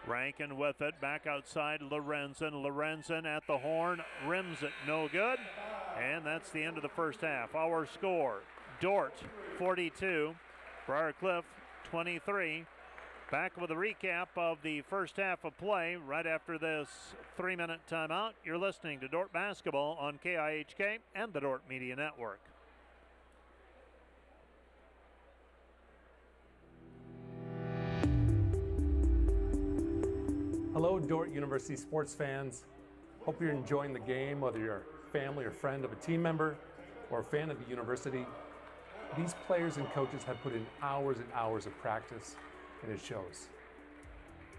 Rankin with it, back outside, Lorenzen. Lorenzen at the horn, rims it, no good. And that's the end of the first half. Our score, Dordt 42, Briarcliff 23. Back with a recap of the first half of play right after this 3-minute timeout. You're listening to Dordt Basketball on KIHK and the Dordt Media Network. Hello, Dordt University sports fans. Hope you're enjoying the game, whether you're a family or friend of a team member or a fan of the university. These players and coaches have put in hours and hours of practice, and it shows.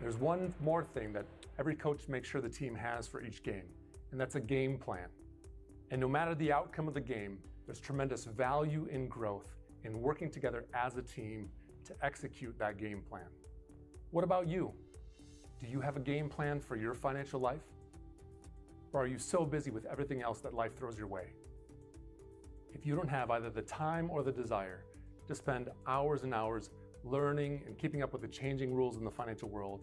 There's one more thing that every coach makes sure the team has for each game, and that's a game plan. And no matter the outcome of the game, there's tremendous value in growth in working together as a team to execute that game plan. What about you? Do you have a game plan for your financial life? Or are you so busy with everything else that life throws your way? If you don't have either the time or the desire to spend hours and hours learning and keeping up with the changing rules in the financial world,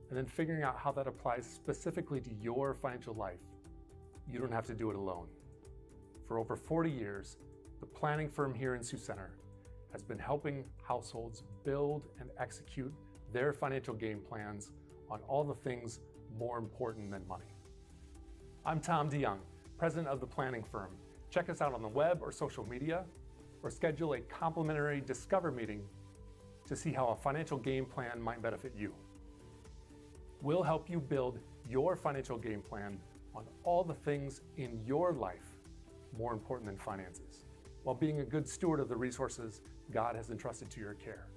and then figuring out how that applies specifically to your financial life, you don't have to do it alone. For over 40 years, the planning firm here in Sioux Center has been helping households build and execute their financial game plans on all the things more important than money. I'm Tom DeYoung, president of the planning firm. Check us out on the web or social media, or schedule a complimentary Discover meeting to see how a financial game plan might benefit you. We'll help you build your financial game plan on all the things in your life more important than finances, while being a good steward of the resources God has entrusted to your care.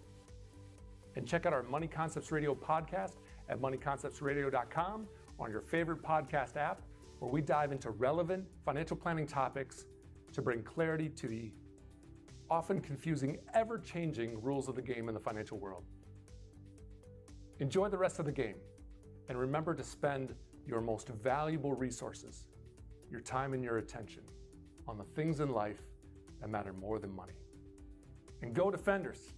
And check out our Money Concepts Radio podcast at moneyconceptsradio.com, on your favorite podcast app, where we dive into relevant financial planning topics to bring clarity to the often confusing, ever-changing rules of the game in the financial world. Enjoy the rest of the game, and remember to spend your most valuable resources, your time and your attention, on the things in life that matter more than money. And go Defenders!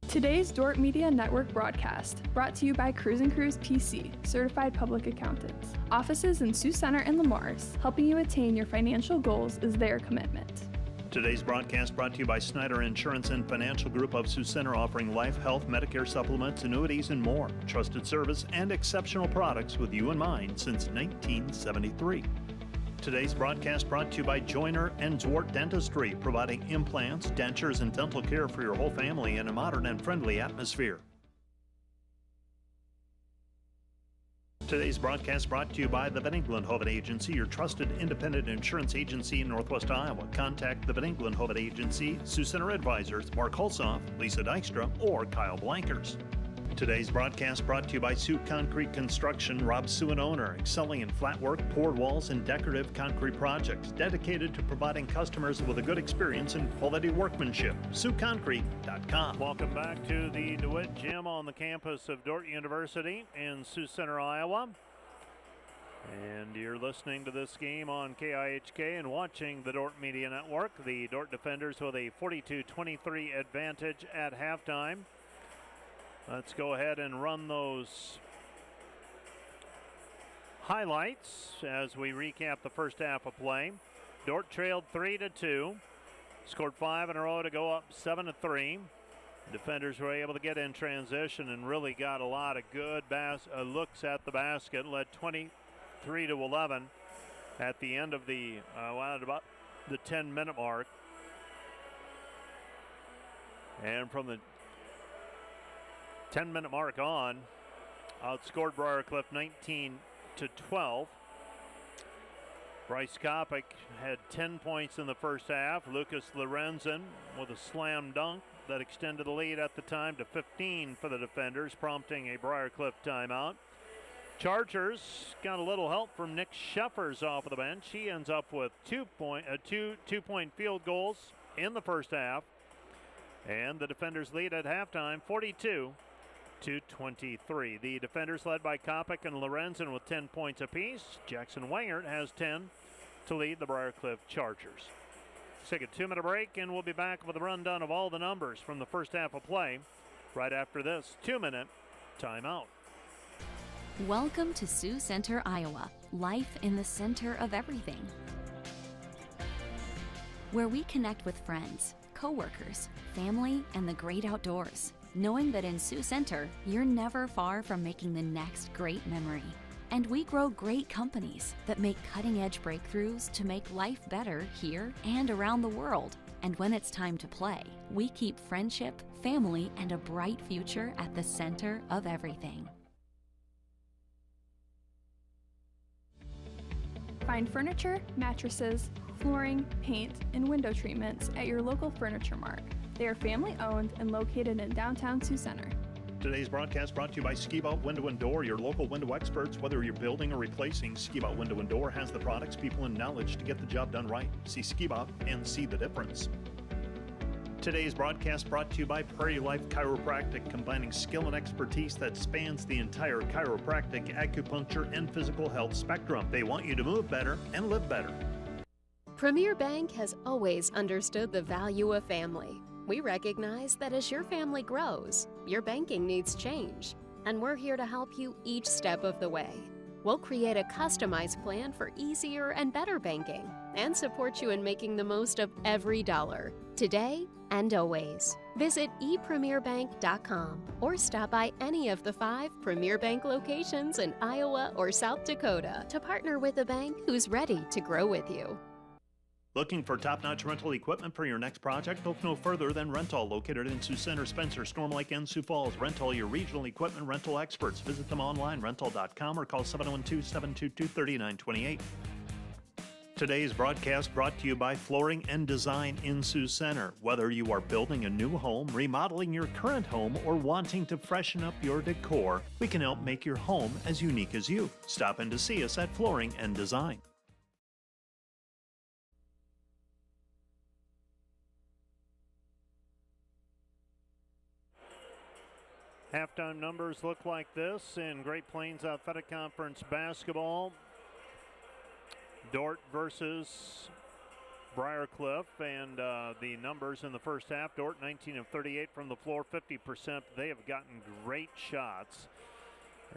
Today's Dordt Media Network broadcast, brought to you by Cruise & Cruise PC, Certified Public Accountants. Offices in Sioux Center and Lamars, helping you attain your financial goals is their commitment. Today's broadcast brought to you by Snyder Insurance and Financial Group of Sioux Center, offering life, health, Medicare supplements, annuities, and more. Trusted service and exceptional products with you in mind since 1973. Today's broadcast brought to you by Joyner and Dordt Dentistry, providing implants, dentures, and dental care for your whole family in a modern and friendly atmosphere. Today's broadcast brought to you by the Van Engelen-Hoven Agency, your trusted independent insurance agency in Northwest Iowa. Contact the Van Engelen-Hoven Agency, Sioux Center Advisors, Mark Hulsoff, Lisa Dykstra, or Kyle Blankers. Today's broadcast brought to you by Sioux Concrete Construction, Rob Sioux and owner, excelling in flat work, poured walls, and decorative concrete projects, dedicated to providing customers with a good experience and quality workmanship. SiouxConcrete.com. Welcome back to the DeWitt Gym on the campus of Dordt University in Sioux Center, Iowa. And you're listening to this game on KIHK and watching the Dordt Media Network. The Dordt Defenders with a 42-23 advantage at halftime. Let's go ahead and run those highlights as we recap the first half of play. Dordt trailed 3-2, scored 5 in a row to go up 7-3. Defenders were able to get in transition and really got a lot of good looks at the basket. Led 23-11 at the end of the at about the 10-minute mark. And from the 10-minute mark on, outscored Briar 19-12. Bryce Kopic had 10 points in the first half. Lucas Lorenzen with a slam dunk that extended the lead at the time to 15 for the Defenders, prompting a Briarcliff timeout. Chargers got a little help from Nick Sheffers off of the bench. He ends up with two-point field goals in the first half. And the Defenders lead at halftime 42-23. The Defenders led by Kopic and Lorenzen with 10 points apiece. Jackson Wangert has 10 to lead the Briarcliff Chargers. Let's take a 2-minute break and we'll be back with a rundown of all the numbers from the first half of play right after this 2-minute timeout. Welcome to Sioux Center, Iowa. Life in the center of everything. Where we connect with friends, coworkers, family, and the great outdoors. Knowing that in Sioux Center, you're never far from making the next great memory. And we grow great companies that make cutting-edge breakthroughs to make life better here and around the world. And when it's time to play, we keep friendship, family, and a bright future at the center of everything. Find furniture, mattresses, flooring, paint, and window treatments at your local Furniture Mart. They are family-owned and located in downtown Sioux Center. Today's broadcast brought to you by Ski-Bout Window and Door, your local window experts. Whether you're building or replacing, Ski-Bout Window and Door has the products, people, and knowledge to get the job done right. See Ski-Bout and see the difference. Today's broadcast brought to you by Prairie Life Chiropractic, combining skill and expertise that spans the entire chiropractic, acupuncture, and physical health spectrum. They want you to move better and live better. Premier Bank has always understood the value of family. We recognize that as your family grows, your banking needs change, and we're here to help you each step of the way. We'll create a customized plan for easier and better banking and support you in making the most of every dollar, today and always. Visit epremierbank.com or stop by any of the 5 Premier Bank locations in Iowa or South Dakota to partner with a bank who's ready to grow with you. Looking for top-notch rental equipment for your next project? Look no further than Rental, located in Sioux Center, Spencer, Storm Lake, and Sioux Falls. Rental, your regional equipment rental experts. Visit them online, rental.com, or call 712-722-3928. Today's broadcast brought to you by Flooring and Design in Sioux Center. Whether you are building a new home, remodeling your current home, or wanting to freshen up your decor, we can help make your home as unique as you. Stop in to see us at Flooring and Design. Halftime numbers look like this in Great Plains Athletic Conference basketball. Dordt versus Briar, and the numbers in the first half. Dordt 19 of 38 from the floor, 50%. They have gotten great shots,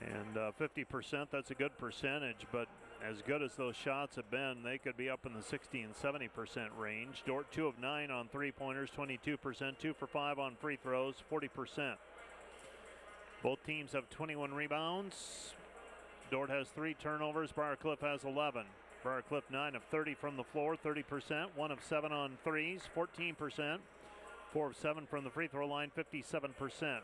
and 50%, that's a good percentage, but as good as those shots have been, they could be up in the 60 and 70% range. Dordt 2 of 9 on three-pointers, 22%, 2 for 5 on free throws, 40%. Both teams have 21 rebounds. Dordt has 3 turnovers. Briarcliff has 11. Briarcliff 9 of 30 from the floor, 30%. 1 of 7 on threes, 14%. 4 of 7 from the free throw line, 57%.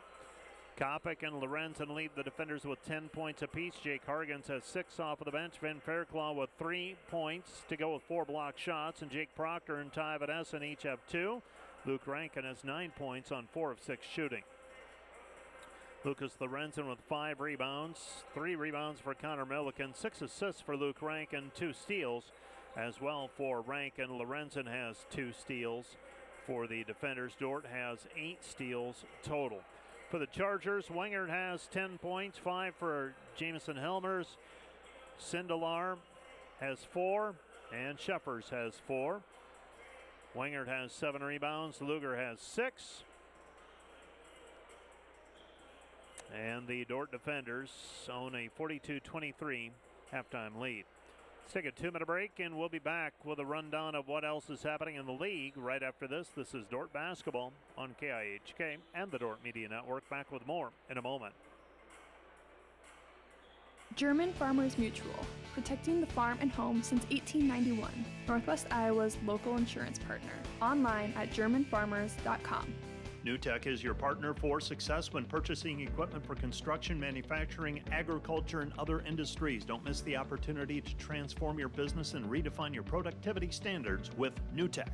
Kopic and Lorenzen lead the defenders with 10 points apiece. Jake Hargens has 6 off of the bench. Van Fairclaw with 3 points to go with 4 block shots. And Jake Proctor and Ty Vanessen each have 2. Luke Rankin has 9 points on 4 of 6 shooting. Lucas Lorenzen with 5 rebounds, 3 rebounds for Connor Milliken, 6 assists for Luke Rankin, 2 steals as well for Rankin. Lorenzen has 2 steals for the defenders. Dordt has 8 steals total. For the Chargers, Wingert has 10 points, 5 for Jamison Helmers. Sindelar has 4, and Sheffers has 4. Wingert has 7 rebounds, Luger has 6. And the Dordt defenders own a 42-23 halftime lead. Let's take a 2-minute break, and we'll be back with a rundown of what else is happening in the league right after this. This is Dordt basketball on KIHK and the Dordt Media Network. Back with more in a moment. German Farmers Mutual, protecting the farm and home since 1891. Northwest Iowa's local insurance partner. Online at germanfarmers.com. NewTek is your partner for success when purchasing equipment for construction, manufacturing, agriculture, and other industries. Don't miss the opportunity to transform your business and redefine your productivity standards with NewTek.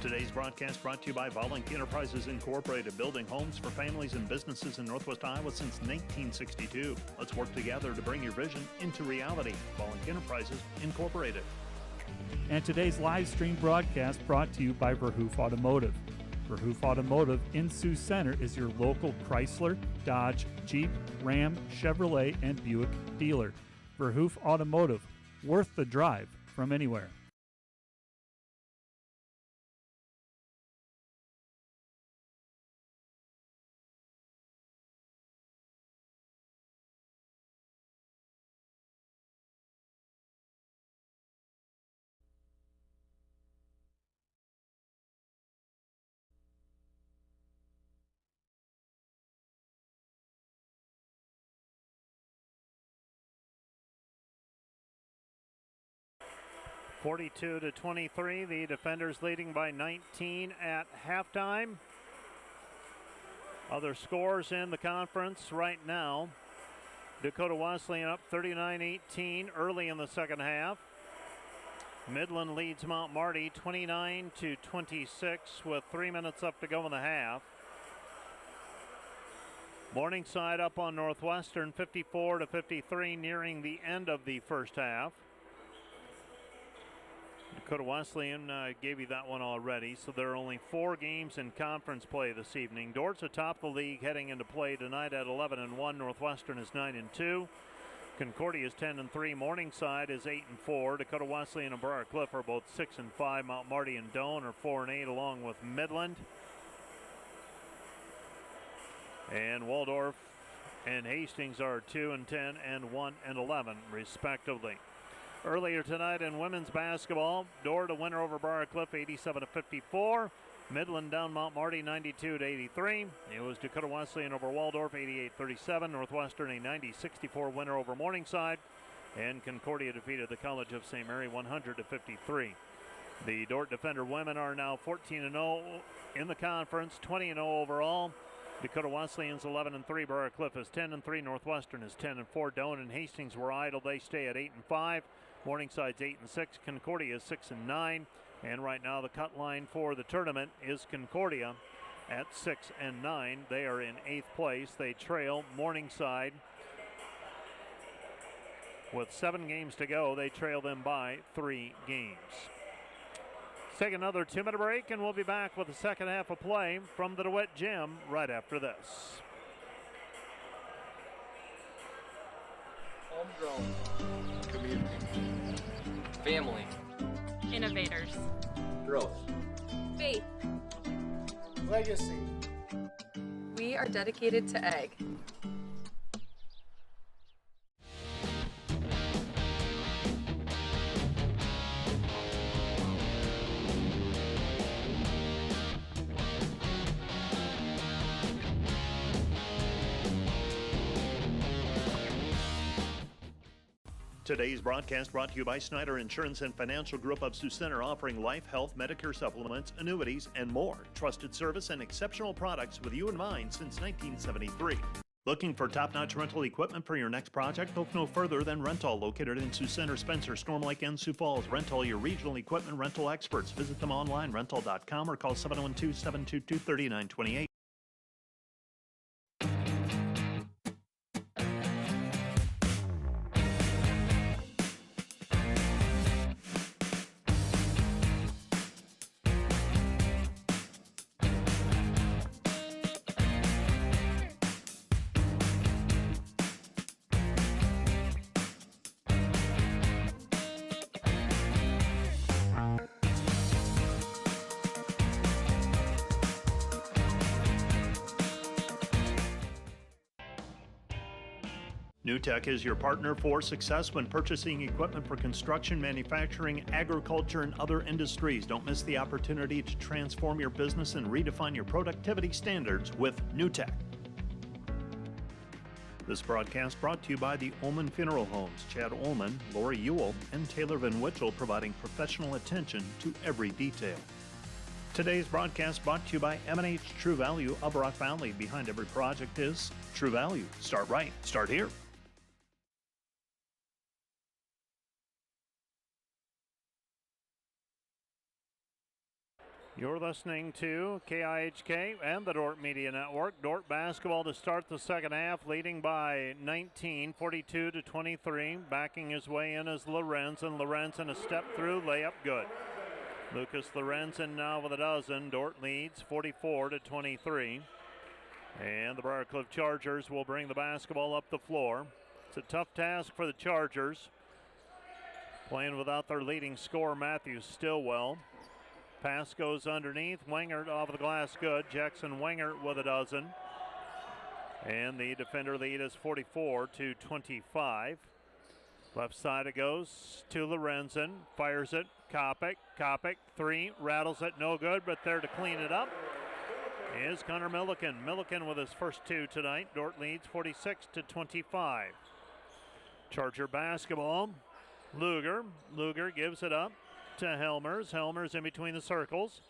Today's broadcast brought to you by Volink Enterprises Incorporated, building homes for families and businesses in Northwest Iowa since 1962. Let's work together to bring your vision into reality. Volink Enterprises Incorporated. And today's live stream broadcast brought to you by Verhoof Automotive. Verhoof Automotive in Sioux Center is your local Chrysler, Dodge, Jeep, Ram, Chevrolet, and Buick dealer. Verhoof Automotive, worth the drive from anywhere. (42-23), the defenders leading by 19 at halftime. Other scores in the conference right now. Dakota Wesleyan up 39-18 early in the second half. Midland leads Mount Marty 29-26 with 3 minutes up to go in the half. Morningside up on Northwestern 54-53 nearing the end of the first half. Dakota Wesleyan gave you that one already, so there are only 4 games in conference play this evening. Dordt's atop the league heading into play tonight at 11-1. Northwestern is 9-2. Concordia is 10-3. Morningside is 8-4. Dakota Wesleyan and Briar Cliff are both 6-5. Mount Marty and Doane are 4-8, along with Midland. And Waldorf and Hastings are 2-10 and 1-11, respectively. Earlier tonight in women's basketball, Dordt a winner over Briar Cliff, 87-54. Midland down Mount Marty, 92-83. It was Dakota Wesleyan over Waldorf, 88-37. Northwestern a 90-64 winner over Morningside, and Concordia defeated the College of St. Mary 100-53. The Dordt Defender women are now 14-0 in the conference, 20-0 overall. Dakota Wesleyan's 11-3. Briar Cliff is 10-3. Northwestern is 10-4. Doane and Hastings were idle. They stay at 8-5. Morningside's 8-6. Concordia is 6-9. And right now the cut line for the tournament is Concordia at 6-9. They are in 8th place. They trail Morningside with 7 games to go. They trail them by 3 games. Let's take another 2-minute break, and we'll be back with the second half of play from the DeWitt Gym right after this. Homegrown. Community. Family. Innovators. Growth. Faith. Legacy. We are dedicated to egg. Today's broadcast brought to you by Snyder Insurance and Financial Group of Sioux Center, offering life, health, Medicare supplements, annuities, and more. Trusted service and exceptional products with you in mind since 1973. Looking for top-notch rental equipment for your next project? Look no further than Rental, located in Sioux Center, Spencer, Storm Lake, and Sioux Falls. Rental, your regional equipment rental experts. Visit them online, rental.com, or call 712-722-3928. NewTek is your partner for success when purchasing equipment for construction, manufacturing, agriculture, and other industries. Don't miss the opportunity to transform your business and redefine your productivity standards with NewTek. This broadcast brought to you by the Ullman Funeral Homes. Chad Ullman, Lori Ewell, and Taylor Van Witchell, providing professional attention to every detail. Today's broadcast brought to you by M&H True Value of Rock Valley. Behind every project is True Value. Start right. Start here. You're listening to KIHK and the Dordt Media Network. Dordt basketball to start the second half, leading by 19, 42-23. Backing his way in is Lorenzen. Lorenzen a step through, layup good. Lucas Lorenzen now with a dozen. Dordt leads 44-23. And the Briar Cliff Chargers will bring the basketball up the floor. It's a tough task for the Chargers, playing without their leading scorer, Matthew Stillwell. Pass goes underneath. Wingert off the glass, good. Jackson Wingert with a dozen. And the defender lead is 44-25. Left side it goes to Lorenzen. Fires it. Kopic. Kopic, 3. Rattles it. No good, but there to clean it up is Connor Milliken. Milliken with his first 2 tonight. Dordt leads 46-25. Charger basketball. Luger. Luger gives it up to Helmers. Helmers in between the circles.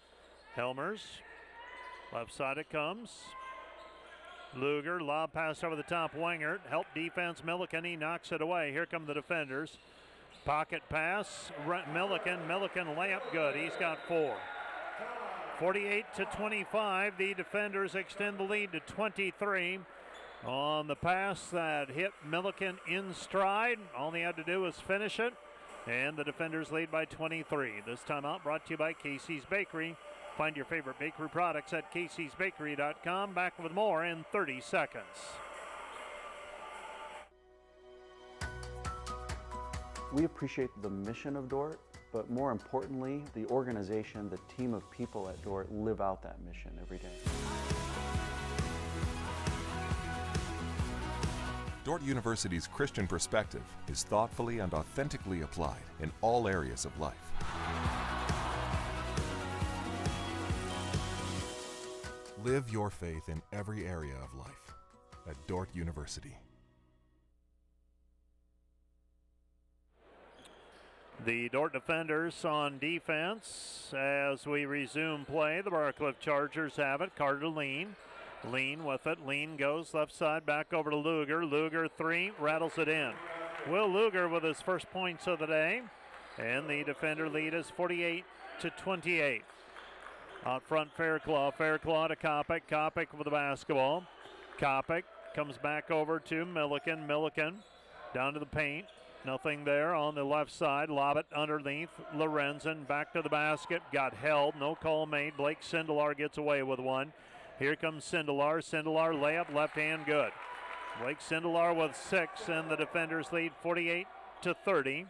Helmers. Left side it comes. Luger, lob pass over the top. Wingert. Help defense. Milliken. He knocks it away. Here come the defenders. Pocket pass. Milliken. Milliken layup good. He's got 4. 48-25. The defenders extend the lead to 23. On the pass that hit Milliken in stride. All he had to do was finish it. And the defenders lead by 23. This timeout brought to you by Casey's Bakery. Find your favorite bakery products at caseysbakery.com. Back with more in 30 seconds. We appreciate the mission of Dordt, but more importantly, the organization, the team of people at Dordt live out that mission every day. Dordt University's Christian perspective is thoughtfully and authentically applied in all areas of life. Live your faith in every area of life at Dordt University. The Dordt defenders on defense as we resume play. The Briarcliff Chargers have it. Carter Lean. Lean with it. Lean goes left side back over to Luger. Luger 3, rattles it in. Will Luger with his first points of the day. And the defender lead is 48-28. Out front, Fairclaw. Fairclaw to Kopic. Kopic with the basketball. Kopic comes back over to Milliken. Milliken down to the paint. Nothing there on the left side. Lob it underneath. Lorenzen back to the basket. Got held. No call made. Blake Sindelar gets away with one. Here comes Sindelar. Sindelar layup left hand good. Blake Sindelar with 6 and the defenders lead 48-30.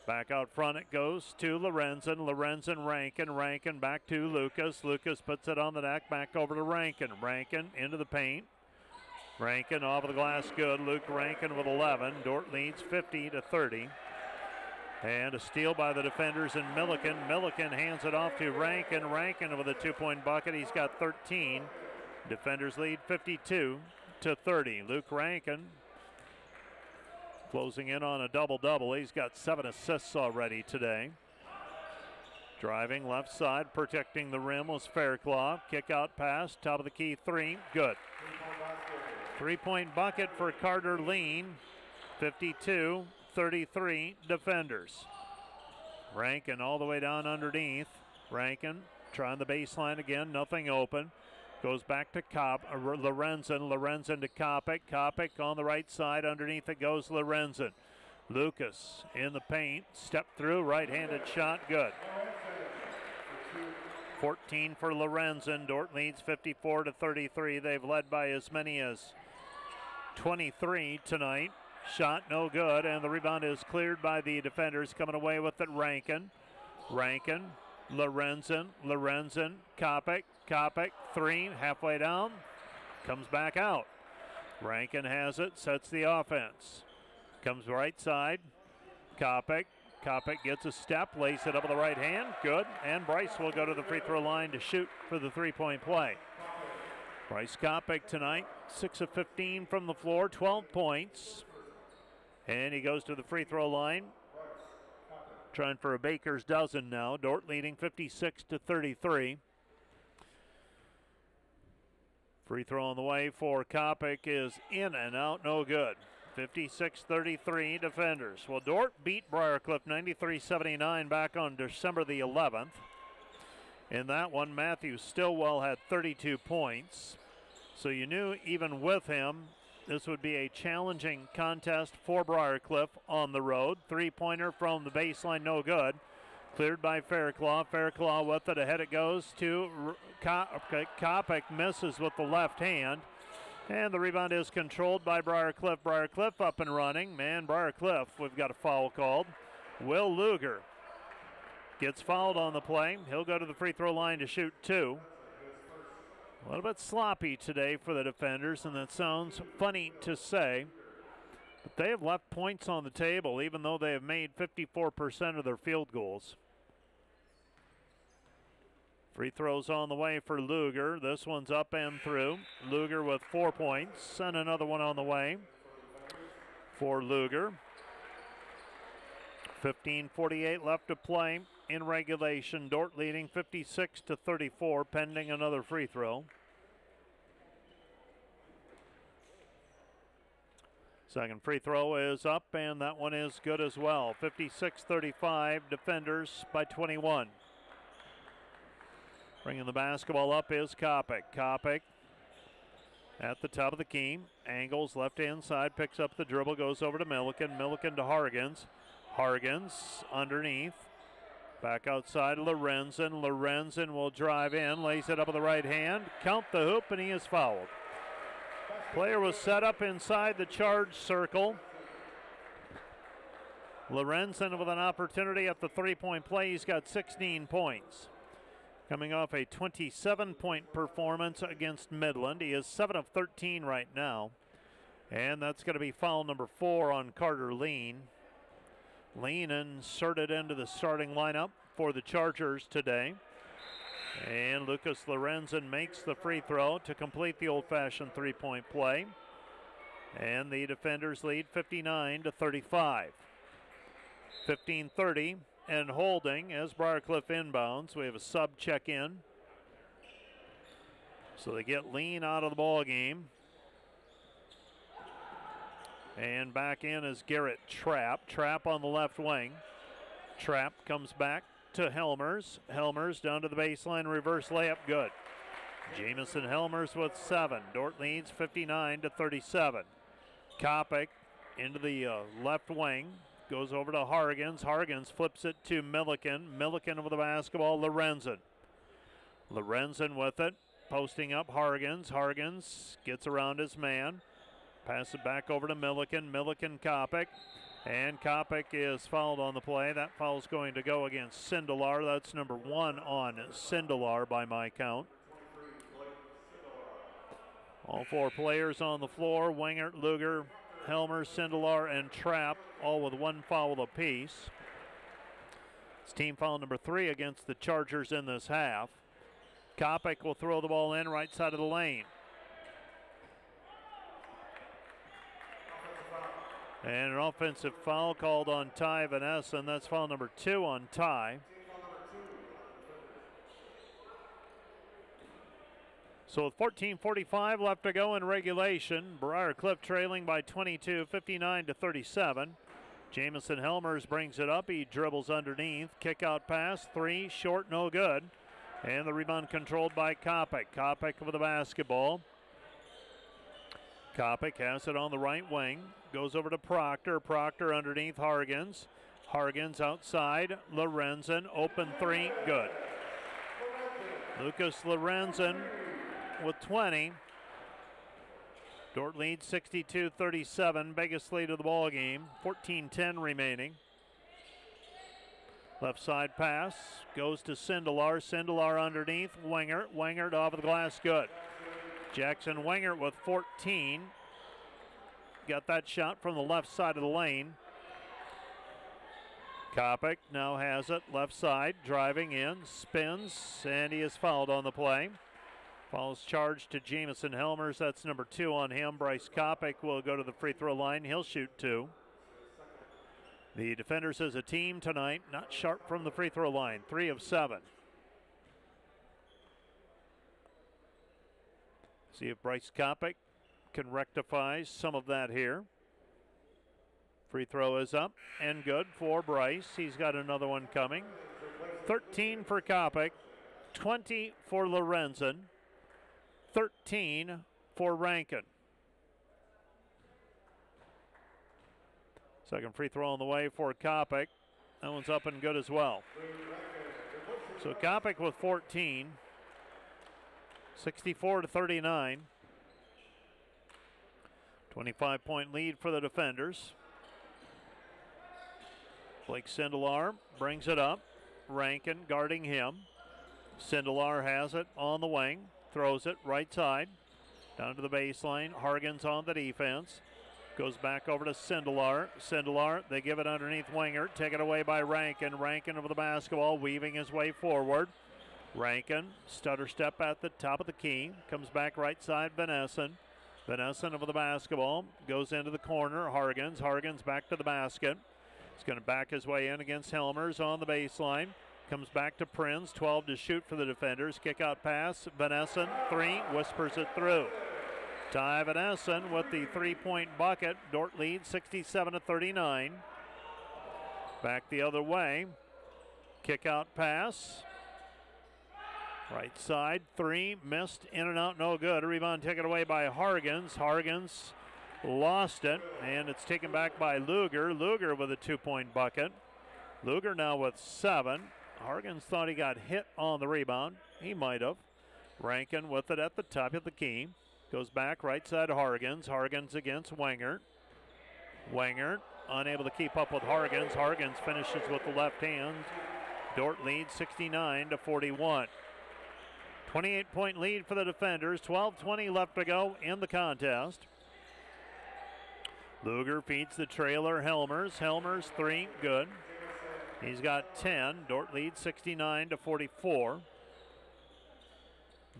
Back out front it goes to Lorenzen. Lorenzen, Rankin. Rankin back to Lucas. Lucas puts it on the deck. Back over to Rankin. Rankin into the paint. Rankin off of the glass good. Luke Rankin with 11. Dordt leads 50-30. And a steal by the defenders in Milliken. Milliken hands it off to Rankin. Rankin with a 2-point bucket. He's got 13. Defenders lead 52-30. Luke Rankin closing in on a double-double. He's got 7 assists already today. Driving left side, protecting the rim was Fairclaw. Kick out pass, top of the key 3, good. 3-point bucket for Carter Lean. 52-33 defenders. Rankin all the way down underneath. Rankin trying the baseline again, nothing open. Goes back to Lorenzen. Lorenzen to Kopic. Kopic on the right side. Underneath it goes Lorenzen. Lucas in the paint. Step through. Right-handed shot. Good. 14 for Lorenzen. Dordt leads 54-33. They've led by as many as 23 tonight. Shot no good. And the rebound is cleared by the defenders. Coming away with it, Rankin. Rankin. Lorenzen. Lorenzen. Kopic. Kopic, 3, halfway down, comes back out. Rankin has it, sets the offense. Comes right side, Kopic. Kopic gets a step, lays it up with the right hand, good. And Bryce will go to the free throw line to shoot for the 3-point play. Bryce Kopic tonight, 6 of 15 from the floor, 12 points. And he goes to the free throw line. Trying for a baker's dozen now. Dordt leading 56-33. Free throw on the way for Kopic is in and out, no good. 56-33 defenders. Well, Dordt beat Briarcliff 93-79 back on December the 11th. In that one, Matthew Stillwell had 32 points. So you knew even with him, this would be a challenging contest for Briarcliff on the road. 3-pointer from the baseline, no good. Cleared by Fairclaw. Fairclaw with it. Ahead it goes to Kopic. Misses with the left hand. And the rebound is controlled by Briarcliff. Briarcliff up and running. Man, Briarcliff, we've got a foul called. Will Luger gets fouled on the play. He'll go to the free throw line to shoot 2. A little bit sloppy today for the defenders, and that sounds funny to say. But they have left points on the table, even though they have made 54% of their field goals. Free throws on the way for Luger. This one's up and through. Luger with 4 points, and another one on the way for Luger. 15:48 left to play in regulation. Dordt leading 56-34, pending another free throw. Second free throw is up, and that one is good as well. 56-35, defenders by 21. Bringing the basketball up is Kopic. Kopic at the top of the key. Angles left-hand side, picks up the dribble, goes over to Milliken. Milliken to Hargens. Hargens underneath. Back outside, Lorenzen. Lorenzen will drive in, lays it up with the right hand. Count the hoop, and he is fouled. Player was set up inside the charge circle. Lorenzen with an opportunity at the three-point play. He's got 16 points. Coming off a 27-point performance against Midland. He is 7 of 13 right now. And that's going to be foul number 4 on Carter Lean. Lean inserted into the starting lineup for the Chargers today. And Lucas Lorenzen makes the free throw to complete the old-fashioned three-point play. And the defenders lead 59-35. 15-30 and holding as Briarcliff inbounds. We have a sub check in. So they get Lean out of the ball game. And back in is Garrett Trapp. Trapp on the left wing. Trapp comes back to Helmers. Helmers down to the baseline, reverse layup, good. Jamison Helmers with 7. Dordt leads 59-37. Kopic into the left wing. Goes over to Hargens. Hargens flips it to Milliken. Milliken with the basketball. Lorenzen. Lorenzen with it. Posting up Hargens. Hargens gets around his man. Pass it back over to Milliken. Milliken Kopic. And Kopic is fouled on the play. That foul is going to go against Sindelar. That's number 1 on Sindelar by my count. All 4 players on the floor. Wingert, Luger, Helmer, Sindelar, and Trapp, all with 1 foul apiece. It's team foul number 3 against the Chargers in this half. Kopic will throw the ball in right side of the lane. And an offensive foul called on Ty Van Essen. That's foul number 2 on Ty. So with 14:45 left to go in regulation, Briarcliff trailing by 22, 59-37. Jamison Helmers brings it up. He dribbles underneath. Kick out pass. 3, short, no good. And the rebound controlled by Kopic. Kopic with the basketball. Kopic has it on the right wing. Goes over to Proctor. Proctor underneath Hargens. Hargens outside. Lorenzen. Open 3. Good. Lucas Lorenzen with 20. Dordt leads 62-37. Biggest lead of the ball game. 14:10 remaining. Left side pass. Goes to Sindelar. Sindelar underneath. Wingert. Wingert off of the glass. Good. Jackson Wingert with 14. Got that shot from the left side of the lane. Kopic now has it left side, driving in, spins, and he is fouled on the play. Foul's charged to Jamison Helmers. That's number 2 on him. Bryce Kopic will go to the free throw line. He'll shoot 2. The defenders as a team tonight, not sharp from the free throw line. 3 of 7. See if Bryce Kopic can rectify some of that here. Free throw is up and good for Bryce. He's got another one coming. 13 for Kopic, 20 for Lorenzen, 13 for Rankin. Second free throw on the way for Kopic. That one's up and good as well. So Kopic with 14. 64-39. 25-point lead for the defenders. Blake Sindelar brings it up. Rankin guarding him. Sindelar has it on the wing. Throws it right side. Down to the baseline. Hargens on the defense. Goes back over to Sindelar. Sindelar, they give it underneath Wingert. Taken away by Rankin. Rankin over the basketball, weaving his way forward. Rankin, stutter step at the top of the key. Comes back right side, Van Essen. Van Essen over the basketball. Goes into the corner, Hargens. Hargens back to the basket. He's going to back his way in against Helmers on the baseline. Comes back to Prinz, 12 to shoot for the defenders. Kick out pass, Van Essen, 3, whispers it through. Ty Van Essen with the 3-point bucket. Dordt leads 67-39. Back the other way. Kick out pass. Right side, 3, missed, in and out, no good. A rebound taken away by Hargens. Hargens lost it, and it's taken back by Luger. Luger with a 2-point bucket. Luger now with 7. Hargens thought he got hit on the rebound. He might have. Rankin with it at the top of the key. Goes back right side to Hargens. Hargens against Wengert. Wengert unable to keep up with Hargens. Hargens finishes with the left hand. Dordt leads 69-41. 28-point lead for the defenders. 12:20 left to go in the contest. Luger feeds the trailer Helmers. Helmers 3, good. He's got 10. Dordt leads 69-44.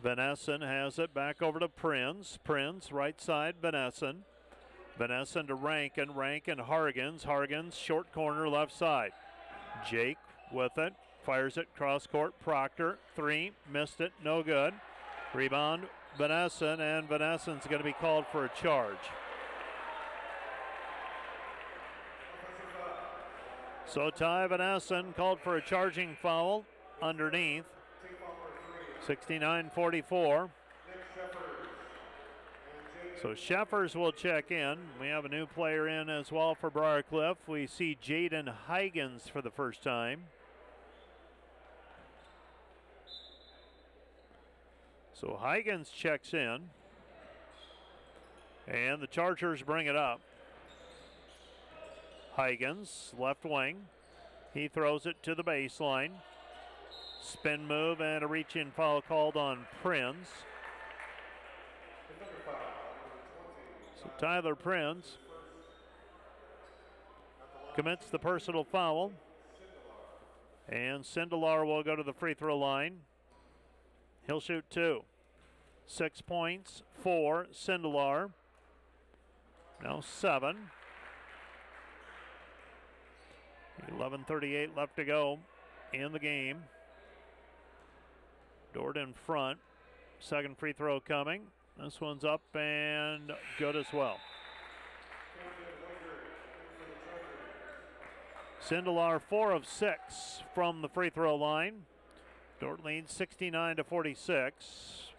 Vanessen has it back over to Prinz. Prinz right side, Vanessen. Vanessen to Rankin. Rankin, Hargens. Hargens short corner left side. Jake with it. Fires it cross court. Proctor 3, missed it, no good. Rebound Vanessen, and Vanessen's going to be called for a charge. So Ty Vanessen called for a charging foul underneath. 69-44. So Sheffers will check in. We have a new player in as well for Briarcliff. We see Jaden Huygens for the first time. So Huygens checks in. And the Chargers bring it up. Huygens, left wing. He throws it to the baseline. Spin move and a reach-in foul called on Prinz. So Tyler Prinz commits the personal foul. And Sindelar will go to the free throw line. He'll shoot 2. 6 points for Sindelar. Now 7. 11:38 left to go in the game. Dordt in front. Second free throw coming. This one's up and good as well. Sindelar 4 of 6 from the free throw line. Dordt leads 69-46.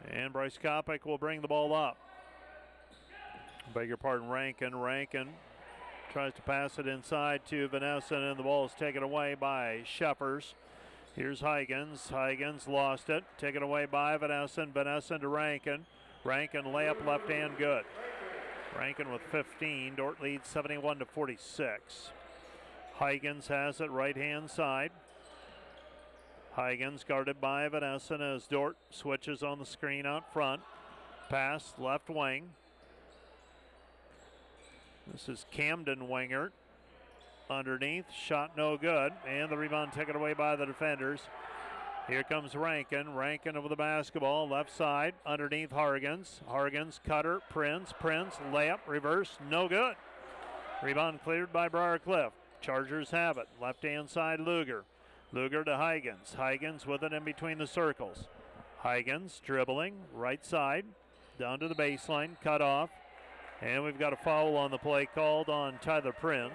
And Bryce Kopic will bring the ball up. Beg your pardon, Rankin. Rankin tries to pass it inside to Vanessen, and the ball is taken away by Sheffers. Here's Huygens. Huygens lost it. Taken away by Vanessen. Vanessen to Rankin. Rankin layup left hand good. Rankin with 15. Dordt leads 71-46. Huygens has it right hand side. Huygens guarded by Vanessen as Dordt switches on the screen out front. Pass left wing. This is Camden Wengert. Underneath, shot no good, and the rebound taken away by the defenders. Here comes Rankin. Rankin over the basketball, left side, underneath Hargens. Hargens, cutter, Prinz, layup, reverse, no good. Rebound cleared by Briarcliff. Chargers have it. Left-hand side, Luger. Luger to Huygens. Huygens with it in between the circles. Huygens dribbling, right side, down to the baseline, cut off. And we've got a foul on the play called on Tyler Prinz.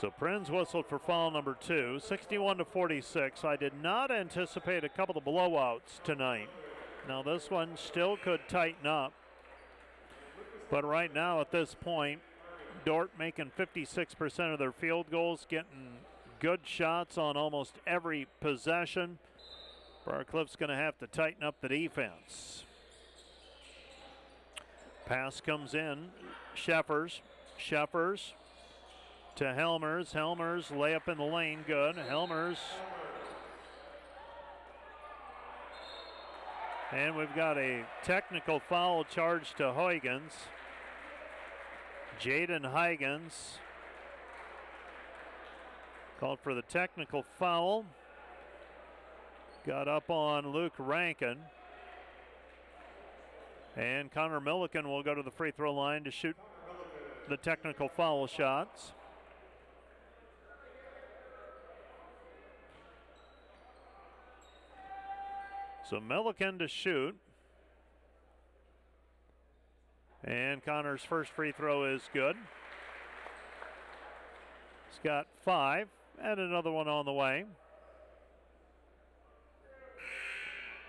So Prinz whistled for foul number 2, 61-46. I did not anticipate a couple of blowouts tonight. Now this one still could tighten up. But right now at this point, Dordt making 56% of their field goals, getting good shots on almost every possession. Briarcliff's going to have to tighten up the defense. Pass comes in. Sheffers to Helmers. Helmers layup in the lane, good. Helmers. And we've got a technical foul charge to Huygens. Jaden Huygens called for the technical foul. Got up on Luke Rankin. And Connor Milliken will go to the free throw line to shoot the technical foul shots. So Milliken to shoot. And Connor's first free throw is good. He's got 5 and another one on the way.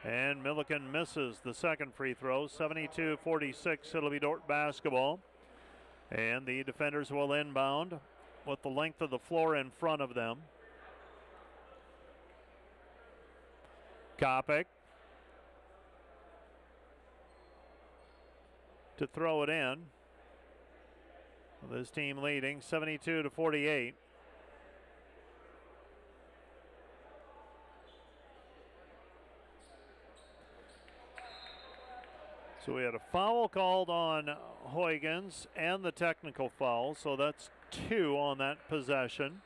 And Milliken misses the second free throw. 72-46, it'll be Dordt basketball. And the defenders will inbound with the length of the floor in front of them. Kopic to throw it in. This team leading 72-48. So we had a foul called on Huygens and the technical foul, so that's 2 on that possession.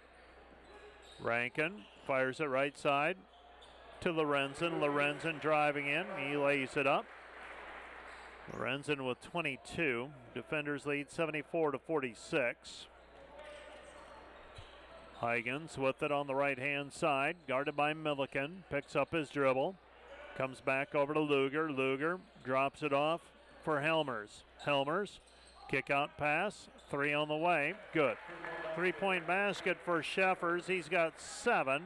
Rankin fires it right side to Lorenzen. Lorenzen driving in, he lays it up. Lorenzen with 22. Defenders lead 74-46. Huygens with it on the right-hand side, guarded by Milliken. Picks up his dribble. Comes back over to Luger. Luger drops it off for Helmers. Helmers, kick out pass, 3 on the way, good. 3-point basket for Sheffers, he's got 7.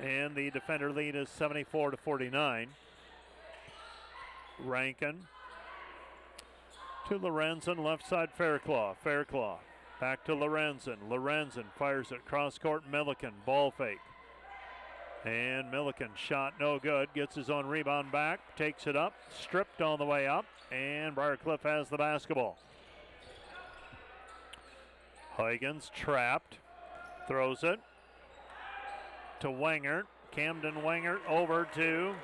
And the defender lead is 74-49. Rankin to Lorenzen, left side Fairclough. Fairclough back to Lorenzen. Lorenzen fires it cross court. Milliken, ball fake. And Milliken shot no good, gets his own rebound back, takes it up, stripped on the way up, and Briarcliff has the basketball. Huygens trapped, throws it to Wengert. Camden Wengert over to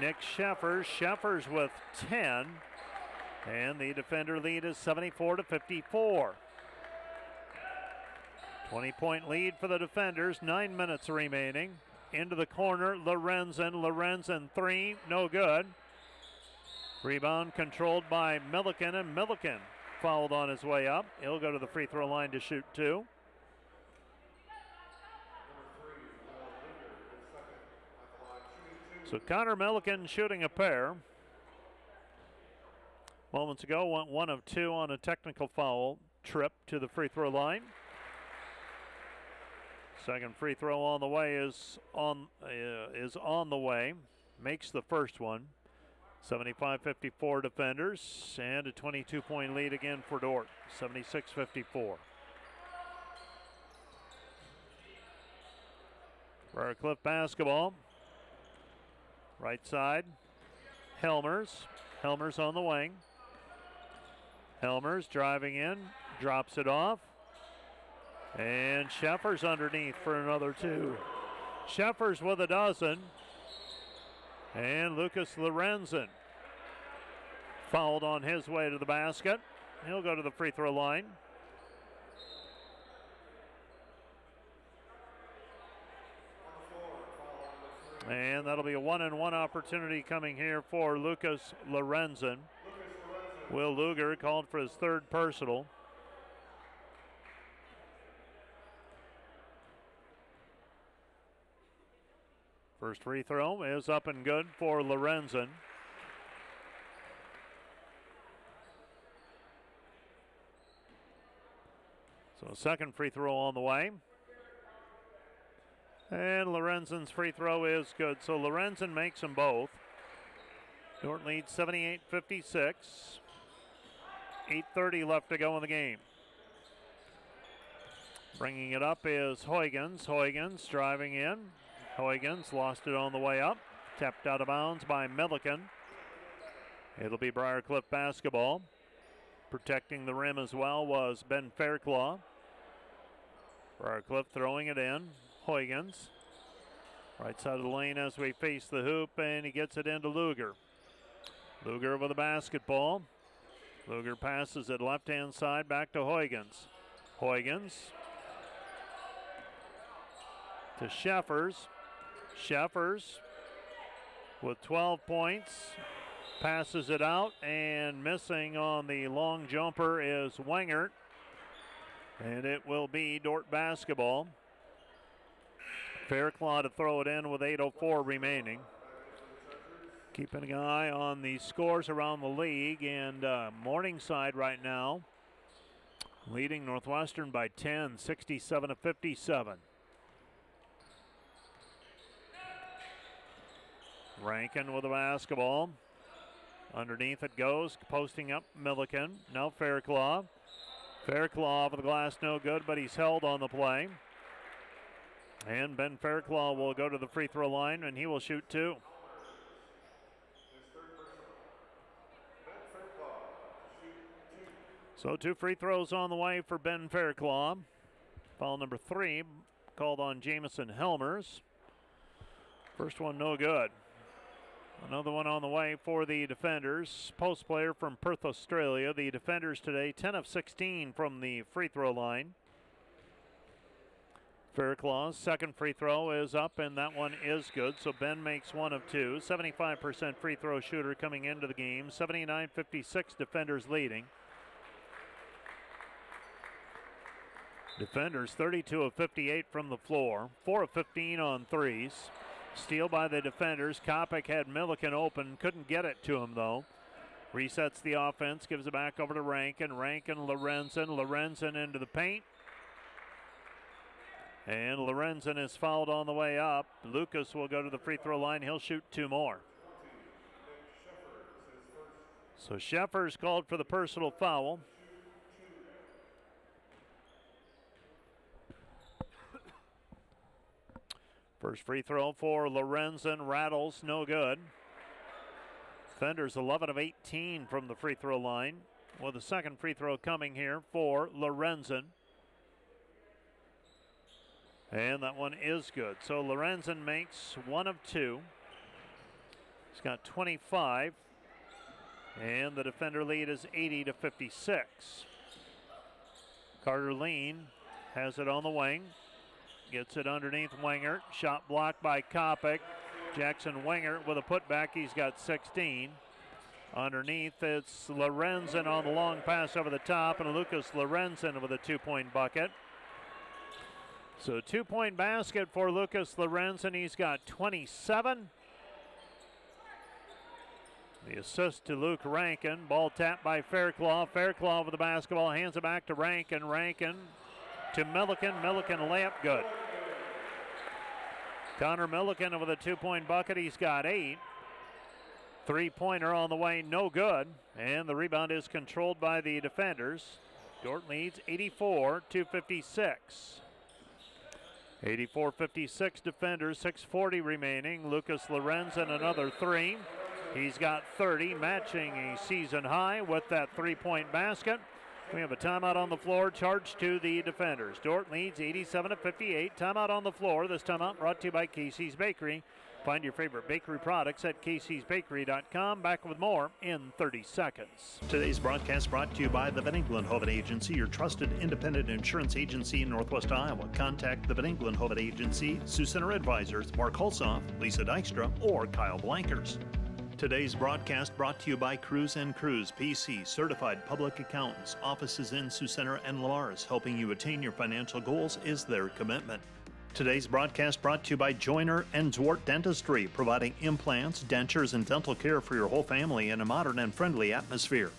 Nick Sheffers. Sheffers with 10, and the defender lead is 74-54. 20-point lead for the defenders, 9 minutes remaining. Into the corner, Lorenzen. Lorenzen 3, no good. Rebound controlled by Milliken, and Milliken fouled on his way up. He'll go to the free throw line to shoot 2. So Connor Milliken shooting a pair. Moments ago went 1 of 2 on a technical foul trip to the free throw line. Second free throw on the way is on the way. Makes the first one. 75-54 defenders, and a 22-point lead again for Dordt. 76-54. Briarcliff basketball. Right side. Helmers. Helmers on the wing. Helmers driving in, drops it off. And Sheffers underneath for another 2. Sheffers with a dozen. And Lucas Lorenzen fouled on his way to the basket. He'll go to the free throw line. And that'll be a 1-and-1 opportunity coming here for Lucas Lorenzen. Will Luger called for his 3rd personal. First free throw is up and good for Lorenzen. So second free throw on the way. And Lorenzen's free throw is good. So Lorenzen makes them both. Dordt leads 78-56. 8:30 left to go in the game. Bringing it up is Huygens. Huygens driving in. Huygens lost it on the way up. Tapped out of bounds by Milliken. It'll be Briarcliff basketball. Protecting the rim as well was Ben Fairclough. Briarcliff throwing it in. Huygens. Right side of the lane as we face the hoop, and he gets it into Luger. Luger with the basketball. Luger passes it left-hand side back to Huygens. Huygens to Sheffers. Sheffers with 12 points. Passes it out, and missing on the long jumper is Wengert. And it will be Dordt basketball. Fairclough to throw it in with 8:04 remaining. Keeping an eye on the scores around the league, and Morningside right now leading Northwestern by 10, 67-57. Rankin with the basketball. Underneath it goes, posting up Milliken. Now Fairclough. Fairclough over the glass, no good, but he's held on the play. And Ben Fairclough will go to the free throw line, and he will shoot 2. So 2 free throws on the way for Ben Fairclough. Foul number 3 called on Jamison Helmers. First one no good. Another one on the way for the defenders. Post player from Perth, Australia. The defenders today 10 of 16 from the free throw line. Fairclough's second free throw is up, and that one is good. So Ben makes 1 of 2. 75% free throw shooter coming into the game. 79-56 defenders leading. Defenders 32 of 58 from the floor. 4 of 15 on threes. Steal by the defenders. Kopic had Milliken open. Couldn't get it to him, though. Resets the offense. Gives it back over to Rankin. Rankin, Lorenzen. Lorenzen into the paint. And Lorenzen is fouled on the way up. Lucas will go to the free throw line. He'll shoot 2 more. So Sheffers called for the personal foul. First free throw for Lorenzen, rattles, no good. Defenders 11 of 18 from the free throw line, with the second free throw coming here for Lorenzen. And that one is good. So Lorenzen makes 1 of 2. He's got 25. And the defender lead is 80-56. Carter Lean has it on the wing. Gets it underneath Wingert. Shot blocked by Kopic. Jackson Wingert with a putback. He's got 16. Underneath, it's Lorenzen on the long pass over the top, and Lucas Lorenzen with a 2-point bucket. So 2-point basket for Lucas Lorenzen. He's got 27. The assist to Luke Rankin. Ball tapped by Fairclough. Fairclough with the basketball. Hands it back to Rankin. Rankin to Milliken. Milliken layup good. Connor Milliken with a 2-point bucket. He's got 8. 3-pointer on the way, no good. And the rebound is controlled by the defenders. Dordt leads 84-56. 84-56 defenders, 6:40 remaining. Lucas Lorenzen another 3. He's got 30, matching a season high with that 3-point basket. We have a timeout on the floor, charged to the defenders. Dordt leads 87-58. Timeout on the floor. This timeout brought to you by Casey's Bakery. Find your favorite bakery products at caseysbakery.com. Back with more in 30 seconds. Today's broadcast brought to you by the Van Engelen-Hoven Agency, your trusted independent insurance agency in Northwest Iowa. Contact the Van Engelen-Hoven Agency, Sioux Center Advisors, Mark Hulsoff, Lisa Dykstra, or Kyle Blankers. Today's broadcast brought to you by Cruz & Cruz, PC, certified public accountants. Offices in Sioux Center and Lamar's, helping you attain your financial goals is their commitment. Today's broadcast brought to you by Joyner and Dordt Dentistry, providing implants, dentures, and dental care for your whole family in a modern and friendly atmosphere.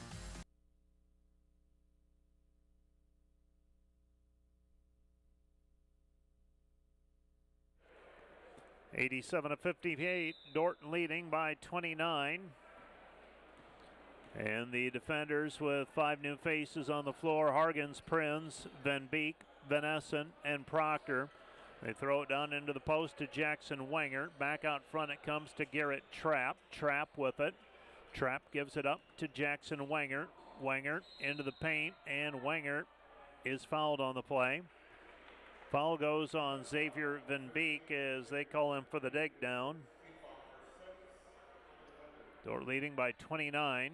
(87-58), Dordt leading by 29. And the defenders with 5 new faces on the floor: Hargens, Prinz, Van Beek, Van Essen, and Proctor. They throw it down into the post to Jackson Wingert. Back out front it comes to Garrett Trapp. Trapp with it. Trapp gives it up to Jackson Wingert. Wingert into the paint, and Wingert is fouled on the play. Foul goes on Xavier Van Beek as they call him for the dig down. Dordt leading by 29.